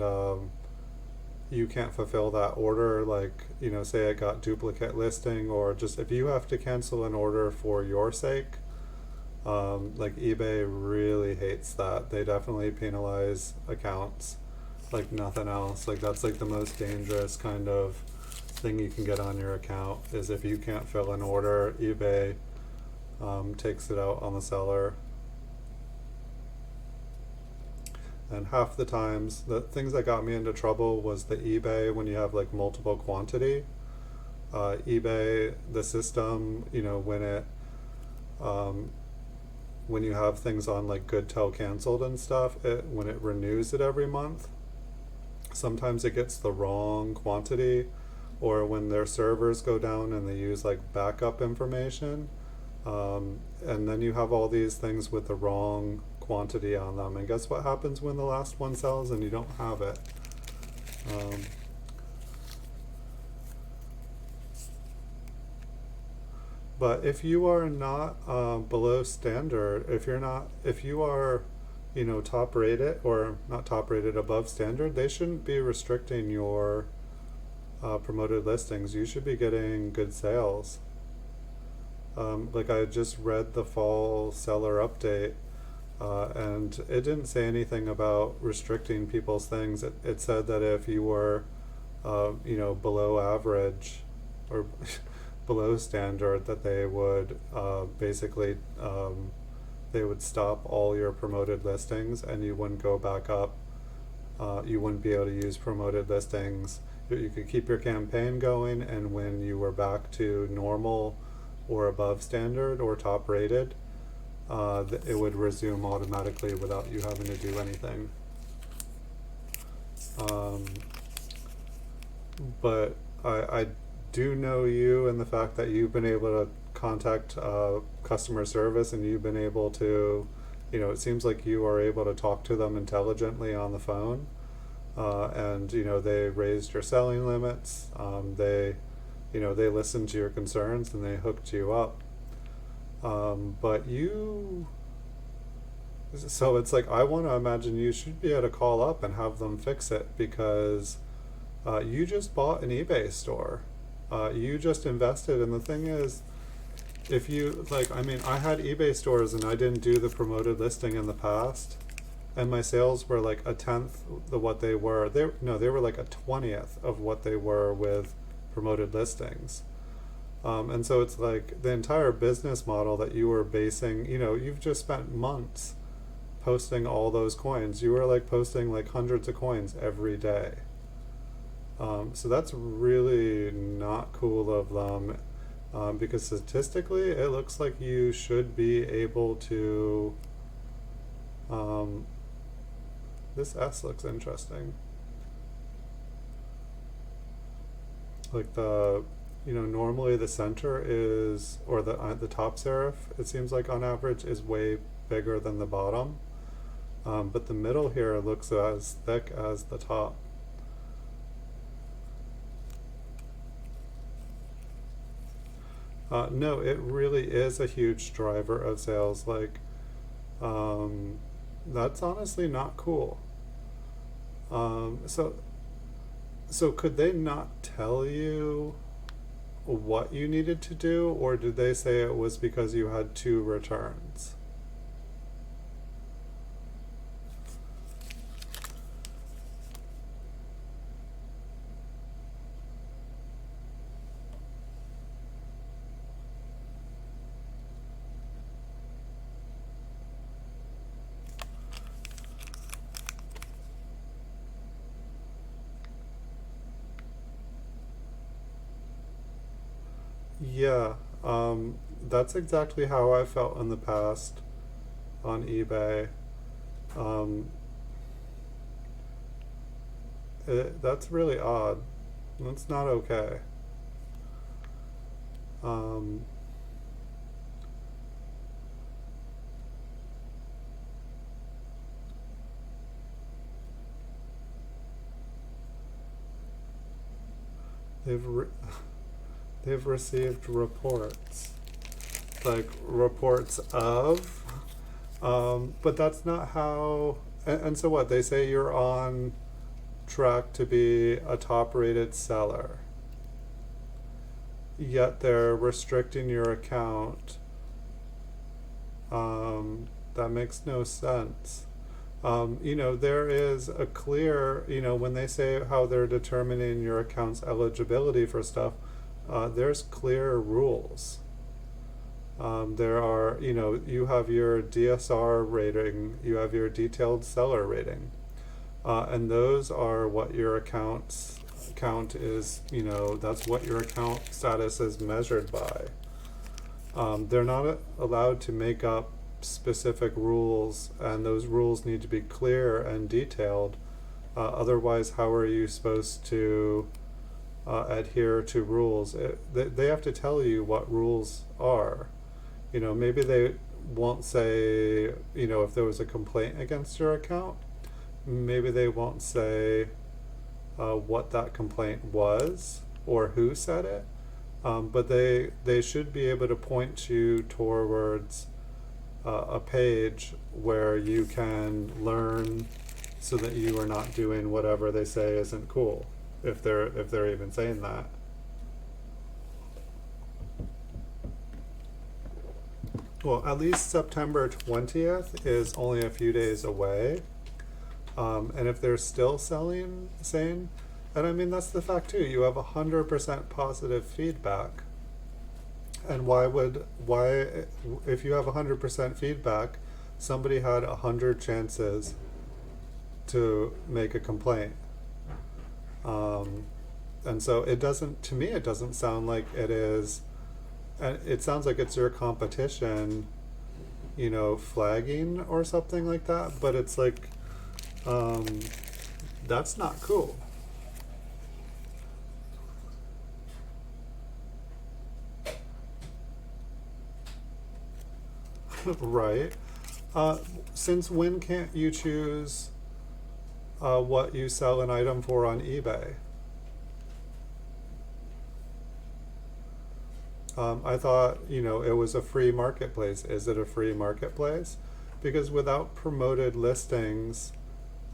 you can't fulfill that order, like, you know, say it got duplicate listing, or just if you have to cancel an order for your sake, like eBay really hates that. They definitely penalize accounts like nothing else. Like that's like the most dangerous kind of thing you can get on your account is if you can't fill an order, eBay takes it out on the seller. And half the times, the things that got me into trouble was the eBay when you have like multiple quantity. eBay, the system, you know, um, when you have things on like good till canceled and stuff, when it renews it every month, sometimes it gets the wrong quantity, or when their servers go down and they use like backup information, and then you have all these things with the wrong quantity on them, and guess what happens when the last one sells and you don't have it? Um, but if you are not below standard, if you are, you know, top rated, or not top rated, above standard, they shouldn't be restricting your promoted listings. You should be getting good sales. Like I just read the fall seller update, and it didn't say anything about restricting people's things. It said that if you were, you know, below average or below standard, that they would basically they would stop all your promoted listings, and you wouldn't go back up. You wouldn't be able to use promoted listings. You could keep your campaign going, and when you were back to normal or above standard or top rated, it would resume automatically without you having to do anything. But I do know you and the fact that you've been able to contact customer service, and you've been able to, you know, it seems like you are able to talk to them intelligently on the phone, and you know they raised your selling limits. They, you know, they listened to your concerns and they hooked you up. But so it's like, I want to imagine you should be able to call up and have them fix it, because you just bought an eBay store. You just invested, and the thing is, if you, like, I mean, I had eBay stores and I didn't do the promoted listing in the past, and my sales were like a tenth of what they were. They were like a 20th of what they were with promoted listings. And so it's like the entire business model that you were basing, you know, you've just spent months posting all those coins. You were like posting like hundreds of coins every day. So that's really not cool of them, because statistically it looks like you should be able to, this S looks interesting. Like the, you know, normally the center is, or the top serif, it seems like on average is way bigger than the bottom, but the middle here looks as thick as the top. No, it really is a huge driver of sales. Like, that's honestly not cool. So could they not tell you what you needed to do, or did they say it was because you had 2 returns? Yeah, that's exactly how I felt in the past on eBay. Um, that's really odd. That's not okay. Um, they've re- they've received reports, like reports of, but that's not how. And so what they say, you're on track to be a top rated seller, yet they're restricting your account. That makes no sense. There is a clear, when they say how they're determining your account's eligibility for stuff, there's clear rules. There are, you have your DSR rating, you have your detailed seller rating, and those are what your account is, that's what your account status is measured by. They're not allowed to make up specific rules, and those rules need to be clear and detailed. Otherwise, how are you supposed to adhere to rules? They have to tell you what rules are. Maybe they won't say, if there was a complaint against your account, maybe they won't say what that complaint was or who said it. But they should be able to point you towards a page where you can learn, so that you are not doing whatever they say isn't cool, if they're even saying that. Well, at least September 20th is only a few days away, and if they're still saying, and I mean, that's the fact too, you have 100% positive feedback. And why, if you have 100% feedback, somebody had 100 chances to make a complaint. And so to me, it doesn't sound like it is, and it sounds like it's your competition, flagging or something like that, but it's like, that's not cool. Right. Since when can't you choose what you sell an item for on eBay? I thought, it was a free marketplace. Is it a free marketplace? Because without promoted listings,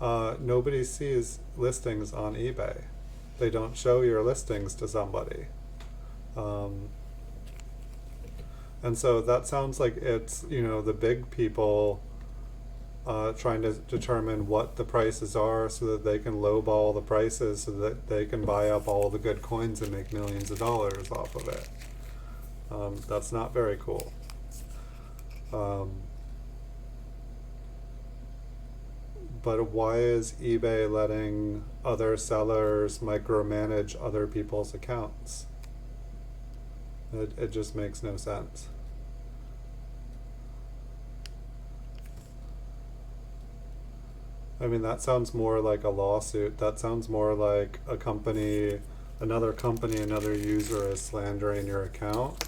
nobody sees listings on eBay. They don't show your listings to somebody. And so that sounds like it's, the big people trying to determine what the prices are so that they can lowball the prices so that they can buy up all the good coins and make millions of dollars off of it. That's not very cool. But why is eBay letting other sellers micromanage other people's accounts? It just makes no sense. I mean, that sounds more like a lawsuit. That sounds more like another user is slandering your account,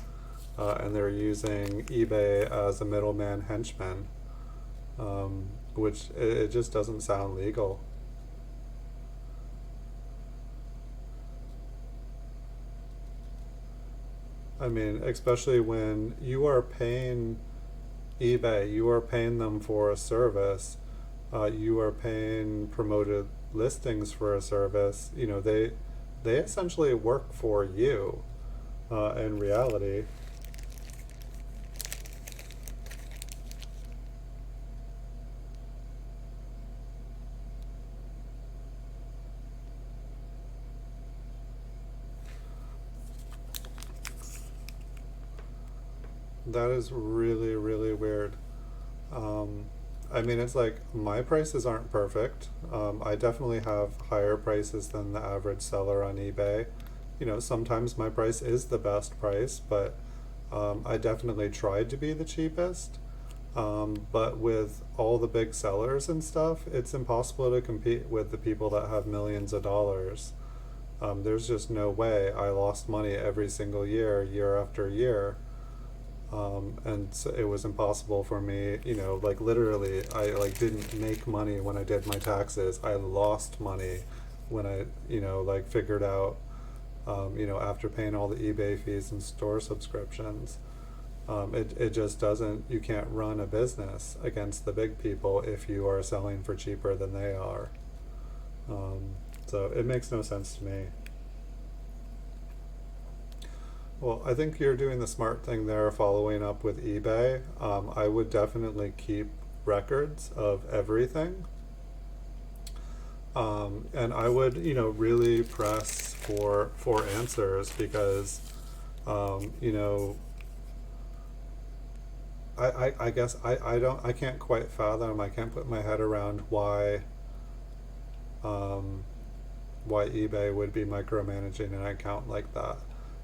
and they're using eBay as a middleman henchman, which it just doesn't sound legal. I mean, especially when you are paying eBay, you are paying them for a service, you are paying promoted listings for a service. They essentially work for you in reality. That is really, really weird. I mean, it's like my prices aren't perfect. I definitely have higher prices than the average seller on eBay. Sometimes my price is the best price, but I definitely tried to be the cheapest. But with all the big sellers and stuff, it's impossible to compete with the people that have millions of dollars. There's just no way. I lost money every single year, year after year. And so it was impossible for me, literally, I didn't make money when I did my taxes. I lost money when I, figured out, after paying all the eBay fees and store subscriptions. It just doesn't, you can't run a business against the big people if you are selling for cheaper than they are. So it makes no sense to me. Well, I think you're doing the smart thing there, following up with eBay. I would definitely keep records of everything. And I would, really press for answers, because, you know, I guess I can't quite fathom, I can't put my head around why eBay would be micromanaging an account like that,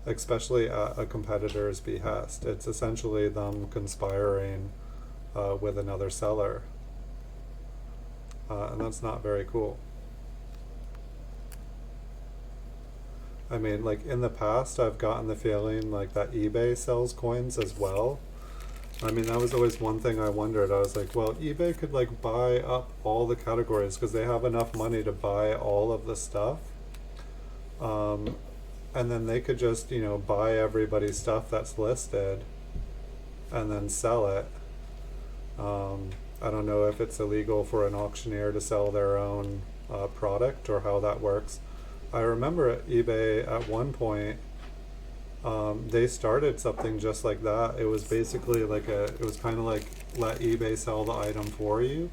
especially at a competitor's behest. It's essentially them conspiring with another seller, and that's not very cool. I mean, like in the past, I've gotten the feeling like that eBay sells coins as well. I mean, that was always one thing I wondered. I was like, well, eBay could like buy up all the categories because they have enough money to buy all of the stuff. Um, and then they could just, buy everybody's stuff that's listed and then sell it. I don't know if it's illegal for an auctioneer to sell their own product or how that works. I remember at eBay at one point, they started something just like that. It was basically it was kind of like let eBay sell the item for you,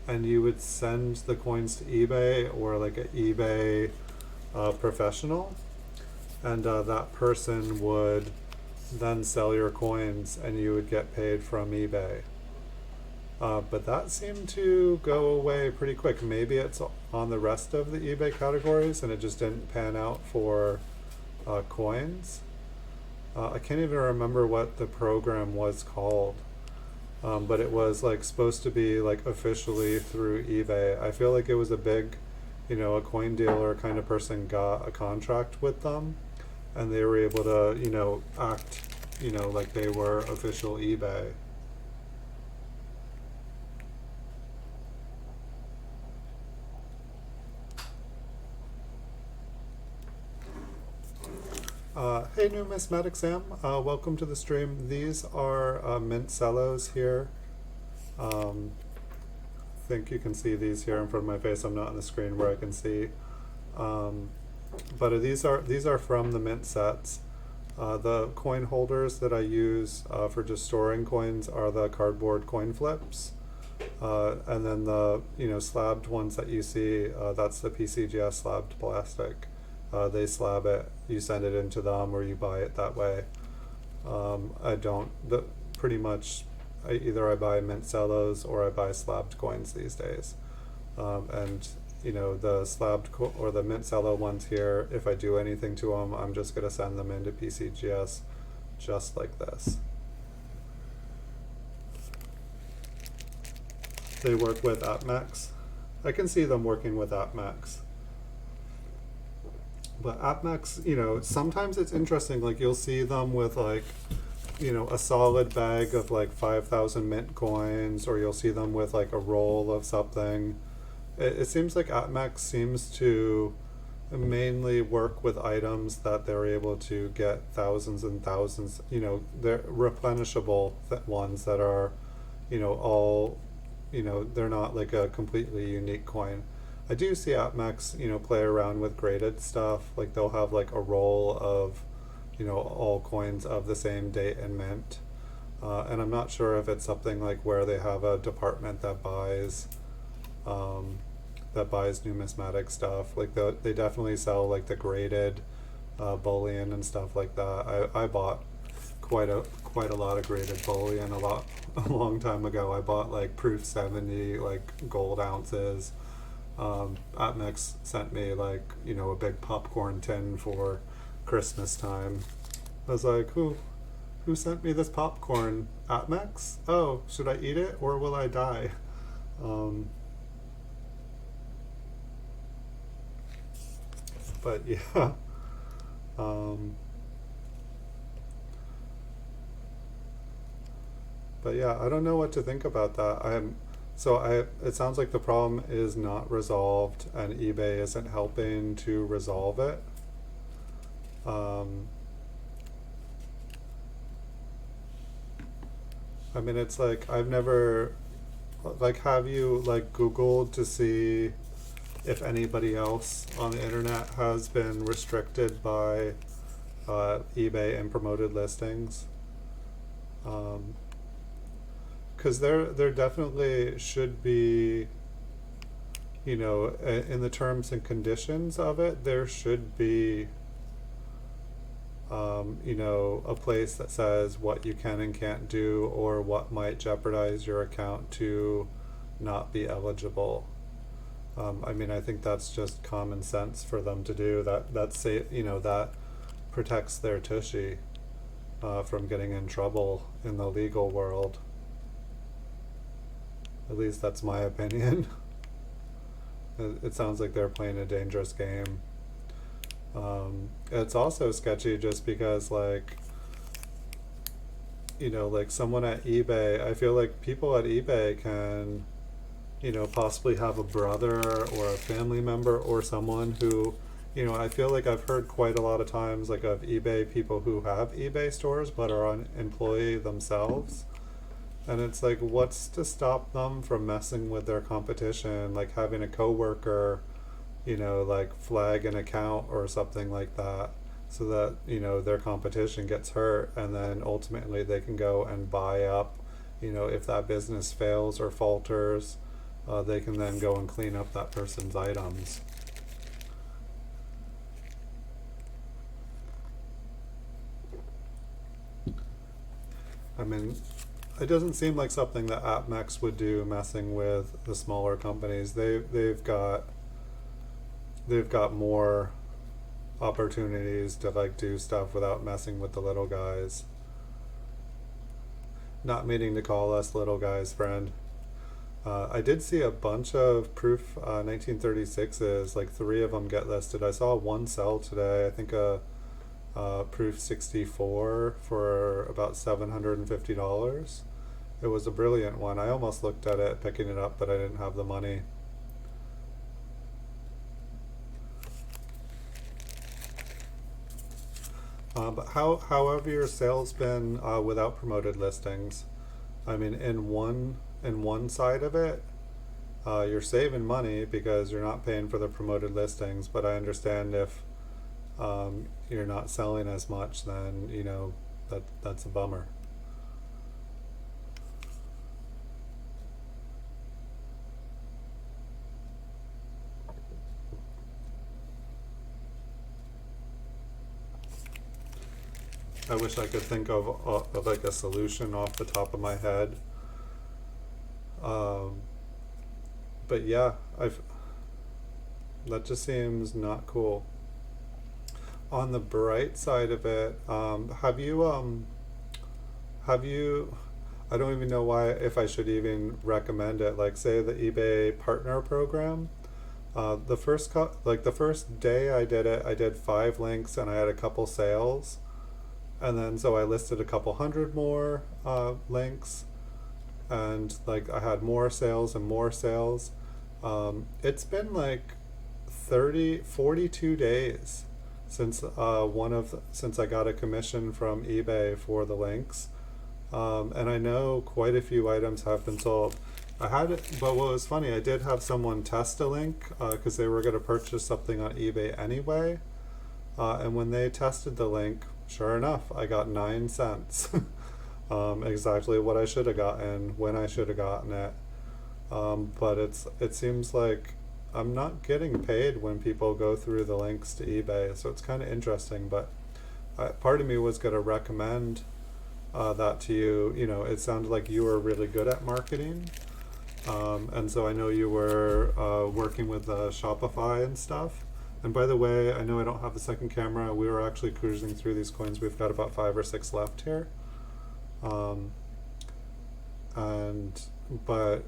and you would send the coins to eBay or like an eBay professional, and that person would then sell your coins and you would get paid from eBay. But that seemed to go away pretty quick. Maybe it's on the rest of the eBay categories and it just didn't pan out for coins. I can't even remember what the program was called, but it was like supposed to be like officially through eBay. I feel like it was a big, a coin dealer kind of person got a contract with them, and they were able to, act, like they were official eBay. Hey Numismatic Sam, welcome to the stream. These are mint cellos here. I think you can see these here in front of my face. I'm not on the screen where I can see. But these are from the mint sets. The coin holders that I use for just storing coins are the cardboard coin flips. And then the slabbed ones that you see, that's the PCGS slabbed plastic. They slab it, you send it into them, or you buy it that way. Pretty much, either I buy mint cellos or I buy slabbed coins these days. And the slabbed or the mint cello ones here, if I do anything to them, I'm just going to send them into PCGS just like this. They work with AppMax. I can see them working with AppMax. But AppMax, sometimes it's interesting, like you'll see them with like, a solid bag of like 5,000 mint coins, or you'll see them with like a roll of something. It seems like AppMax seems to mainly work with items that they're able to get thousands and thousands, they're replenishable ones that are, all, they're not like a completely unique coin. I do see AppMax, play around with graded stuff. Like they'll have like a roll of, all coins of the same date and mint. And I'm not sure if it's something like where they have a department that buys numismatic stuff. Like they definitely sell like the graded bullion and stuff like that. I bought quite a lot of graded bullion a long time ago. I bought like proof 70 like gold ounces. AppMax sent me like a big popcorn tin for Christmas time. I was like, who sent me this popcorn? AppMax? Oh, should I eat it or will I die? But yeah. But yeah, I don't know what to think about that. It sounds like the problem is not resolved and eBay isn't helping to resolve it. I mean, it's like, I've never, like, have you like Googled to see if anybody else on the internet has been restricted by eBay and promoted listings. Because there definitely should be, you know, in the terms and conditions of it, there should be, you know, a place that says what you can and can't do, or what might jeopardize your account to not be eligible. I mean, I think that's just common sense for them to do. You know, that protects their tushy from getting in trouble in the legal world. At least that's my opinion. It sounds like they're playing a dangerous game. It's also sketchy just because, like, you know, like someone at eBay, I feel like people at eBay can, you know, possibly have a brother or a family member or someone who, you know, I feel like I've heard quite a lot of times, like, of eBay people who have eBay stores but are an employee themselves. And it's like, what's to stop them from messing with their competition, like having a coworker, you know, like flag an account or something like that, so that, you know, their competition gets hurt, and then ultimately they can go and buy up, you know, if that business fails or falters, they can then go and clean up that person's items. I mean, it doesn't seem like something that AppMex would do, messing with the smaller companies. They've got more opportunities to, like, do stuff without messing with the little guys. Not meaning to call us little guys, friend. I did see a bunch of proof 1936s, like 3 of them get listed. I saw one sell today, I think a proof 64 for about $750. It was a brilliant one. I almost looked at it, picking it up, but I didn't have the money. But how have your sales been without promoted listings? I mean, in one side of it, you're saving money because you're not paying for the promoted listings. But I understand if you're not selling as much, then, you know, that's a bummer. I wish I could think of like a solution off the top of my head. Um, but yeah, I've that just seems not cool. On the bright side of it, have you I don't even know why, if I should even recommend it. Like, say, the eBay partner program. The first day I did it, I did 5 links and I had a couple sales, and then so I listed a couple hundred more links, and, like, I had more sales and more sales. It's been like 42 days since I got a commission from eBay for the links. And I know quite a few items have been sold. But what was funny, I did have someone test a link because they were going to purchase something on eBay anyway. And when they tested the link, sure enough, I got 9 cents. Exactly what I should have gotten when I should have gotten it. But it seems like I'm not getting paid when people go through the links to eBay, so it's kind of interesting. But part of me was going to recommend that to you. You know, it sounded like you were really good at marketing, and so I know you were working with Shopify and stuff. And by the way, I know I don't have the second camera. We were actually cruising through these coins. We've got about 5 or 6 left here. Um, and but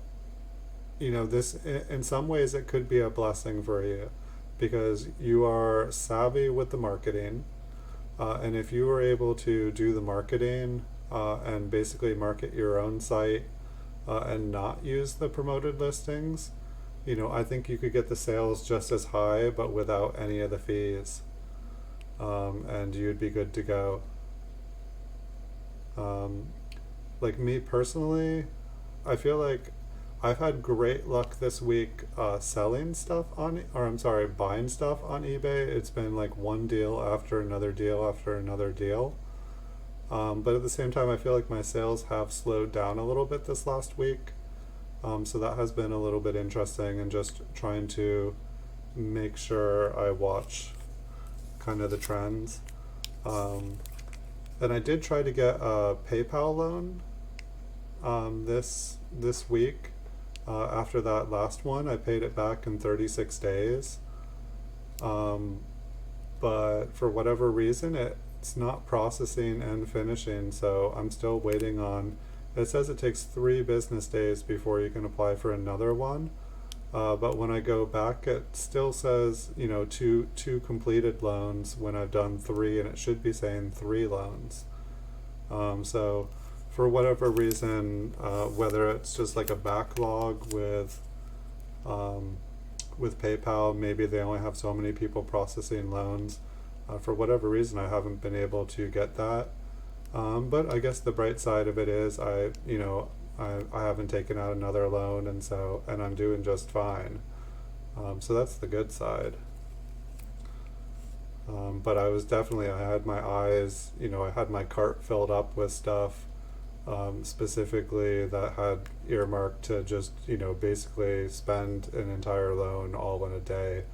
you know, this, in some ways, it could be a blessing for you because you are savvy with the marketing. And if you were able to do the marketing and basically market your own site and not use the promoted listings, you know, I think you could get the sales just as high but without any of the fees. And you'd be good to go. Um, like me personally, I feel like I've had great luck this week selling stuff on, or I'm sorry, buying stuff on eBay. It's been like one deal after another deal after another deal. But at the same time, I feel like my sales have slowed down a little bit this last week. So that has been a little bit interesting, and just trying to make sure I watch kind of the trends. And I did try to get a PayPal loan this week. After that last one, I paid it back in 36 days. But for whatever reason, it's not processing and finishing, so I'm still waiting on. It says it takes 3 business days before you can apply for another one. But when I go back, it still says, two completed loans when I've done 3, and it should be saying 3 loans. So for whatever reason, whether it's just like a backlog with PayPal, maybe they only have so many people processing loans. For whatever reason, I haven't been able to get that. But I guess the bright side of it is I haven't taken out another loan, and I'm doing just fine. So that's the good side. But I had my eyes, I had my cart filled up with stuff, specifically that had earmarked to just, basically spend an entire loan all in a day,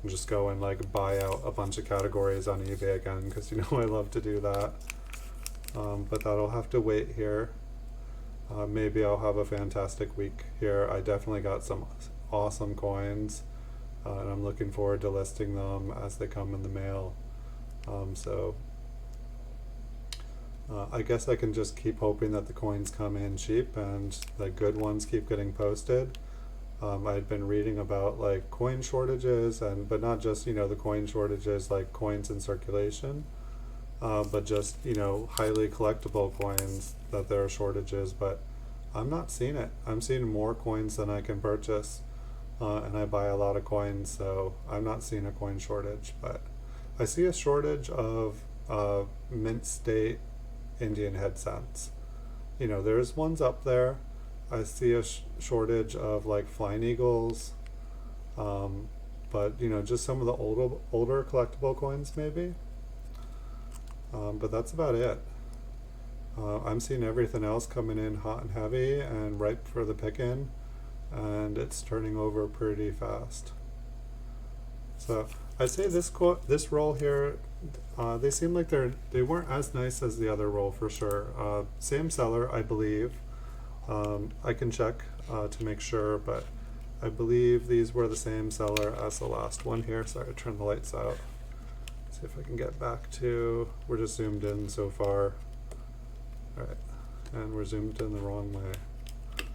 and just go and like buy out a bunch of categories on eBay again, because I love to do that. But that'll have to wait here. Maybe I'll have a fantastic week here. I definitely got some awesome coins, and I'm looking forward to listing them as they come in the mail. I guess I can just keep hoping that the coins come in cheap and the good ones keep getting posted. I had been reading about like coin shortages, but not just the coin shortages like coins in circulation, but just highly collectible coins, that there are shortages. But I'm not seeing it. I'm seeing more coins than I can purchase, and I buy a lot of coins, so I'm not seeing a coin shortage. But I see a shortage of mint state Indian head cents. There's ones up there. I see a shortage of like flying eagles, but just some of the older collectible coins maybe. But that's about it. I'm seeing everything else coming in hot and heavy and ripe for the picking, and it's turning over pretty fast. So I'd say this roll here, they seem like they weren't as nice as the other roll for sure. Same seller, I believe. I can check to make sure, but I believe these were the same seller as the last one here. Sorry, turn the lights out. See if I can get back to, we're just zoomed in so far. Alright, and we're zoomed in the wrong way.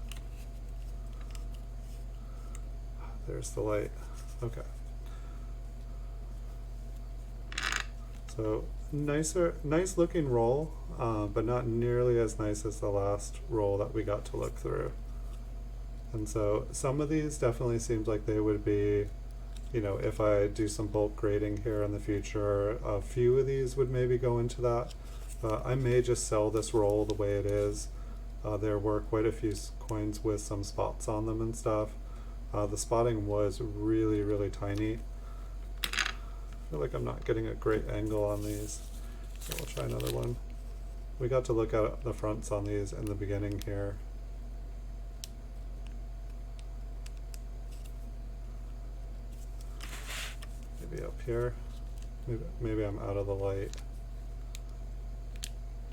There's the light. Okay. So nice looking roll, but not nearly as nice as the last roll that we got to look through. And so some of these definitely seems like they would be, if I do some bulk grading here in the future, a few of these would maybe go into that. I may just sell this roll the way it is. There were quite a few coins with some spots on them and stuff. The spotting was really, really tiny. I feel like I'm not getting a great angle on these, so we'll try another one. We got to look at the fronts on these in the beginning here. Maybe up here. Maybe I'm out of the light.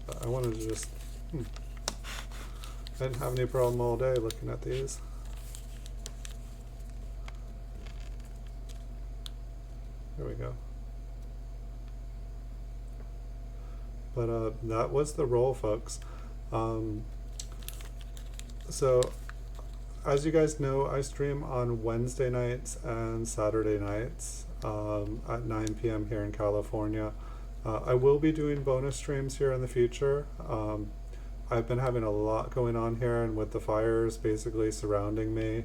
But I wanted to just, I didn't have any problem all day looking at these. There we go. But that was the roll, folks. So as you guys know, I stream on Wednesday nights and Saturday nights at 9 p.m. here in California. I will be doing bonus streams here in the future. I've been having a lot going on here, and with the fires basically surrounding me,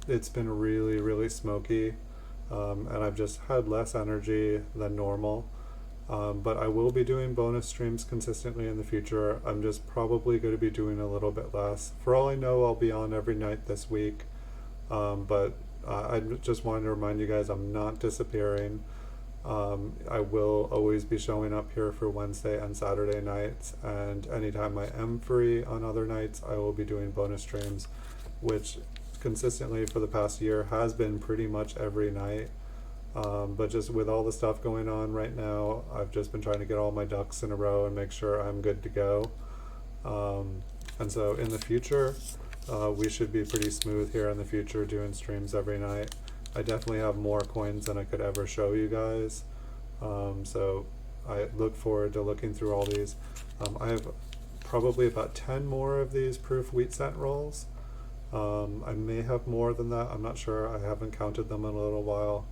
it's been really, really smoky. And I've just had less energy than normal. But I will be doing bonus streams consistently in the future. I'm just probably going to be doing a little bit less. For all I know, I'll be on every night this week. But I just wanted to remind you guys I'm not disappearing. I will always be showing up here for Wednesday and Saturday nights, and anytime I am free on other nights, I will be doing bonus streams, which consistently for the past year has been pretty much every night. But just with all the stuff going on right now, I've just been trying to get all my ducks in a row and make sure I'm good to go. And so in the future, we should be pretty smooth here in the future doing streams every night. I definitely have more coins than I could ever show you guys. So I look forward to looking through all these. I have probably about 10 more of these proof wheat cent rolls. I may have more than that. I'm not sure. I haven't counted them in a little while.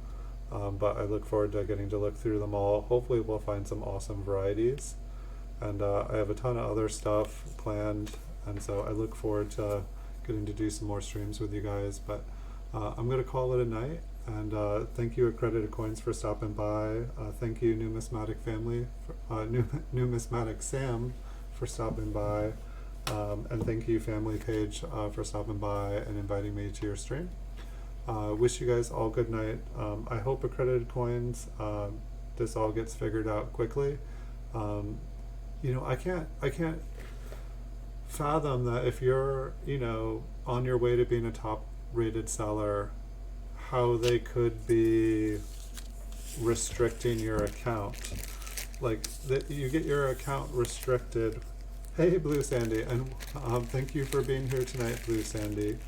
But I look forward to getting to look through them all. Hopefully we'll find some awesome varieties. And I have a ton of other stuff planned. And so I look forward to getting to do some more streams with you guys. But I'm going to call it a night. And thank you, Accredited Coins, for stopping by. Thank you, Numismatic Family, Numismatic Sam, for stopping by. And thank you, Family Page, for stopping by and inviting me to your stream. Wish you guys all good night. I hope Accredited Coins, this all gets figured out quickly. I can't fathom that if you're, on your way to being a top rated seller, how they could be restricting your account. Like that you get your account restricted. Hey, Blue Sandy, and thank you for being here tonight, Blue Sandy.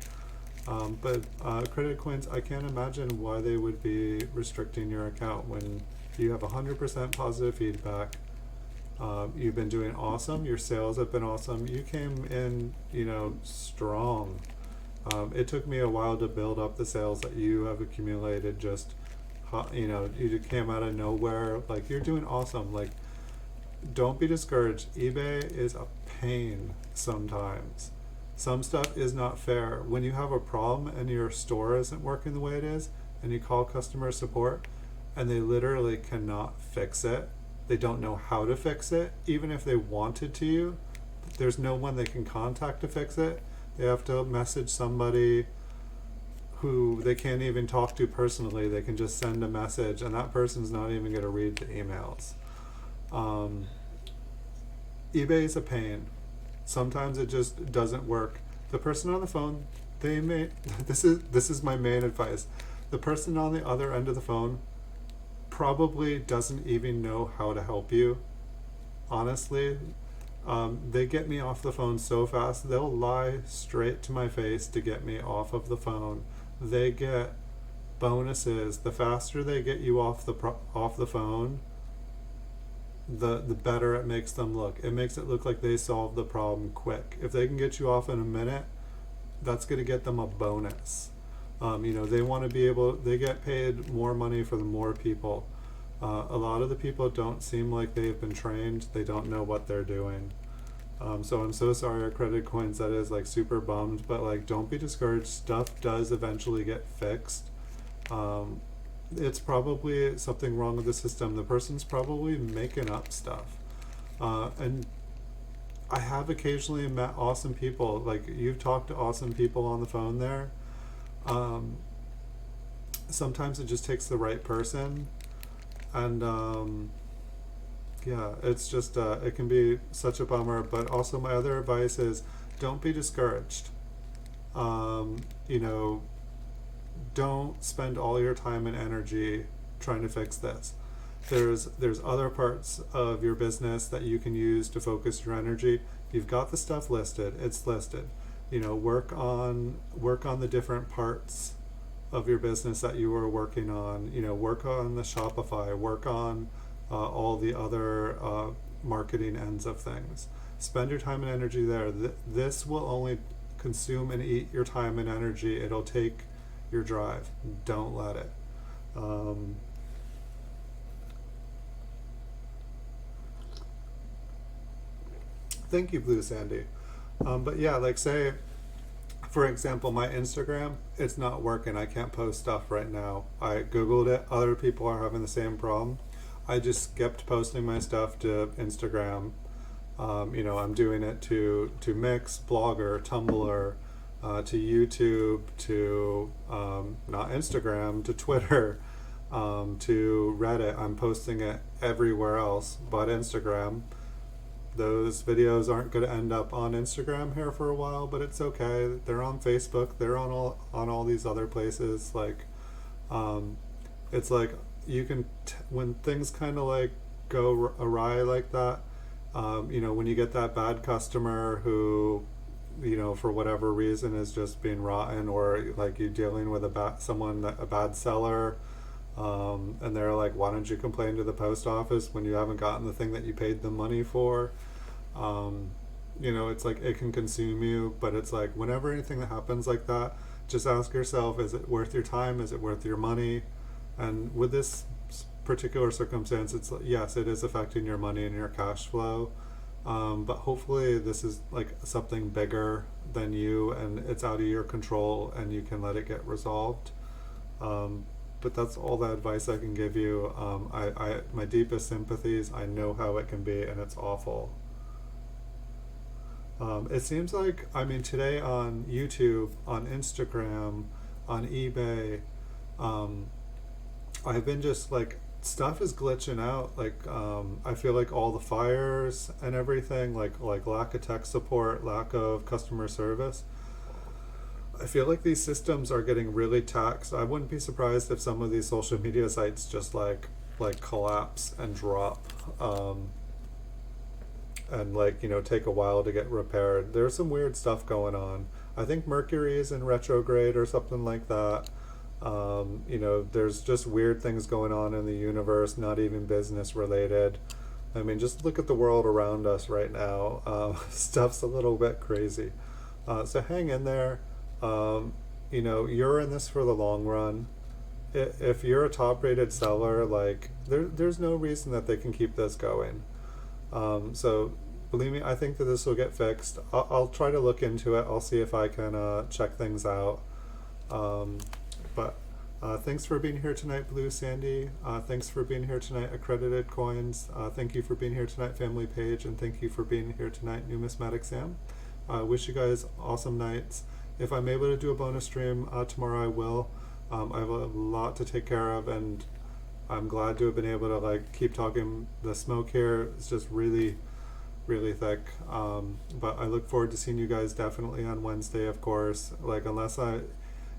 But Accredited Coins, I can't imagine why they would be restricting your account when you have 100% positive feedback. You've been doing awesome. Your sales have been awesome. You came in, strong. It took me a while to build up the sales that you have accumulated. Just, you came out of nowhere. Like, you're doing awesome. Like, don't be discouraged. eBay is a pain sometimes. Some stuff is not fair. When you have a problem and your store isn't working the way it is, and you call customer support, and they literally cannot fix it, they don't know how to fix it, even if they wanted to, there's no one they can contact to fix it. They have to message somebody who they can't even talk to personally. They can just send a message, and that person's not even going to read the emails. eBay is a pain. Sometimes it just doesn't work. The person on the phone, this is my main advice. The person on the other end of the phone probably doesn't even know how to help you. Honestly, they get me off the phone so fast. They'll lie straight to my face to get me off of the phone. They get bonuses. The faster they get you off the phone, the better it makes them look. It makes it look like they solved the problem quick. If they can get you off in a minute, that's going to get them a bonus. They want to be able, they get paid more money for the more people. A lot of the people don't seem like they've been trained. They don't know what they're doing. So I'm so sorry, Accredited Coins, that is like super bummed, but like, don't be discouraged. Stuff does eventually get fixed. It's probably something wrong with the system. The person's probably making up stuff. And I have occasionally met awesome people. Like, you've talked to awesome people on the phone there. Sometimes it just takes the right person. And it's just, it can be such a bummer. But also my other advice is, don't be discouraged. Don't spend all your time and energy trying to fix this. There's other parts of your business that you can use to focus your energy. You've got the stuff listed. It's listed. Work on the different parts of your business that you are working on. Work on the Shopify. Work on all the other marketing ends of things. Spend your time and energy there. This will only consume and eat your time and energy. It'll take your drive. Don't let it. Thank you, Blue Sandy. But yeah, like, say, for example, my Instagram, it's not working. I can't post stuff right now. I Googled it. Other people are having the same problem. I just skipped posting my stuff to Instagram. I'm doing it to Mix, Blogger, Tumblr, to YouTube, to not Instagram, to Twitter, to Reddit. I'm posting it everywhere else but Instagram. Those videos aren't going to end up on Instagram here for a while, but it's okay. They're on Facebook. They're on all these other places. Like, it's like you can when things kind of like go awry like that. When you get that bad customer who, for whatever reason is just being rotten, or like you're dealing with a bad seller, and they're like, why don't you complain to the post office when you haven't gotten the thing that you paid them money for? It's like it can consume you, but it's like whenever anything that happens like that, just ask yourself, is it worth your time? Is it worth your money? And with this particular circumstance, it's yes, it is affecting your money and your cash flow. But hopefully this is like something bigger than you and it's out of your control and you can let it get resolved. But that's all the advice I can give you. My deepest sympathies. I know how it can be, and it's awful. It seems like, today on YouTube, on Instagram, on eBay, I've been just like, stuff is glitching out. Like, I feel like all the fires and everything, like lack of tech support, lack of customer service. I feel like these systems are getting really taxed. I wouldn't be surprised if some of these social media sites just like collapse and drop, and take a while to get repaired. There's some weird stuff going on. I think Mercury is in retrograde or something like that. There's just weird things going on in the universe, not even business related. Just look at the world around us right now. Stuff's a little bit crazy. So hang in there. You're in this for the long run. If you're a top rated seller, like there's no reason that they can keep this going. So believe me, I think that this will get fixed. I'll try to look into it. I'll see if I can check things out. But thanks for being here tonight, Blue Sandy. Thanks for being here tonight, Accredited Coins. Thank you for being here tonight, Family Page. And thank you for being here tonight, Numismatic Sam. Wish you guys awesome nights. If I'm able to do a bonus stream tomorrow, I will. I have a lot to take care of, and I'm glad to have been able to keep talking. The smoke here is just really, really thick. But I look forward to seeing you guys definitely on Wednesday, of course. Unless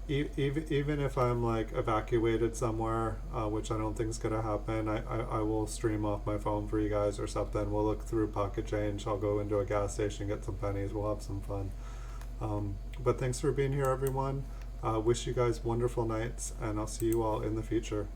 even if I'm evacuated somewhere, which I don't think is gonna happen, I will stream off my phone for you guys or something. We'll look through pocket change. I'll go into a gas station, get some pennies. We'll have some fun. But thanks for being here, everyone. Wish you guys wonderful nights, and I'll see you all in the future.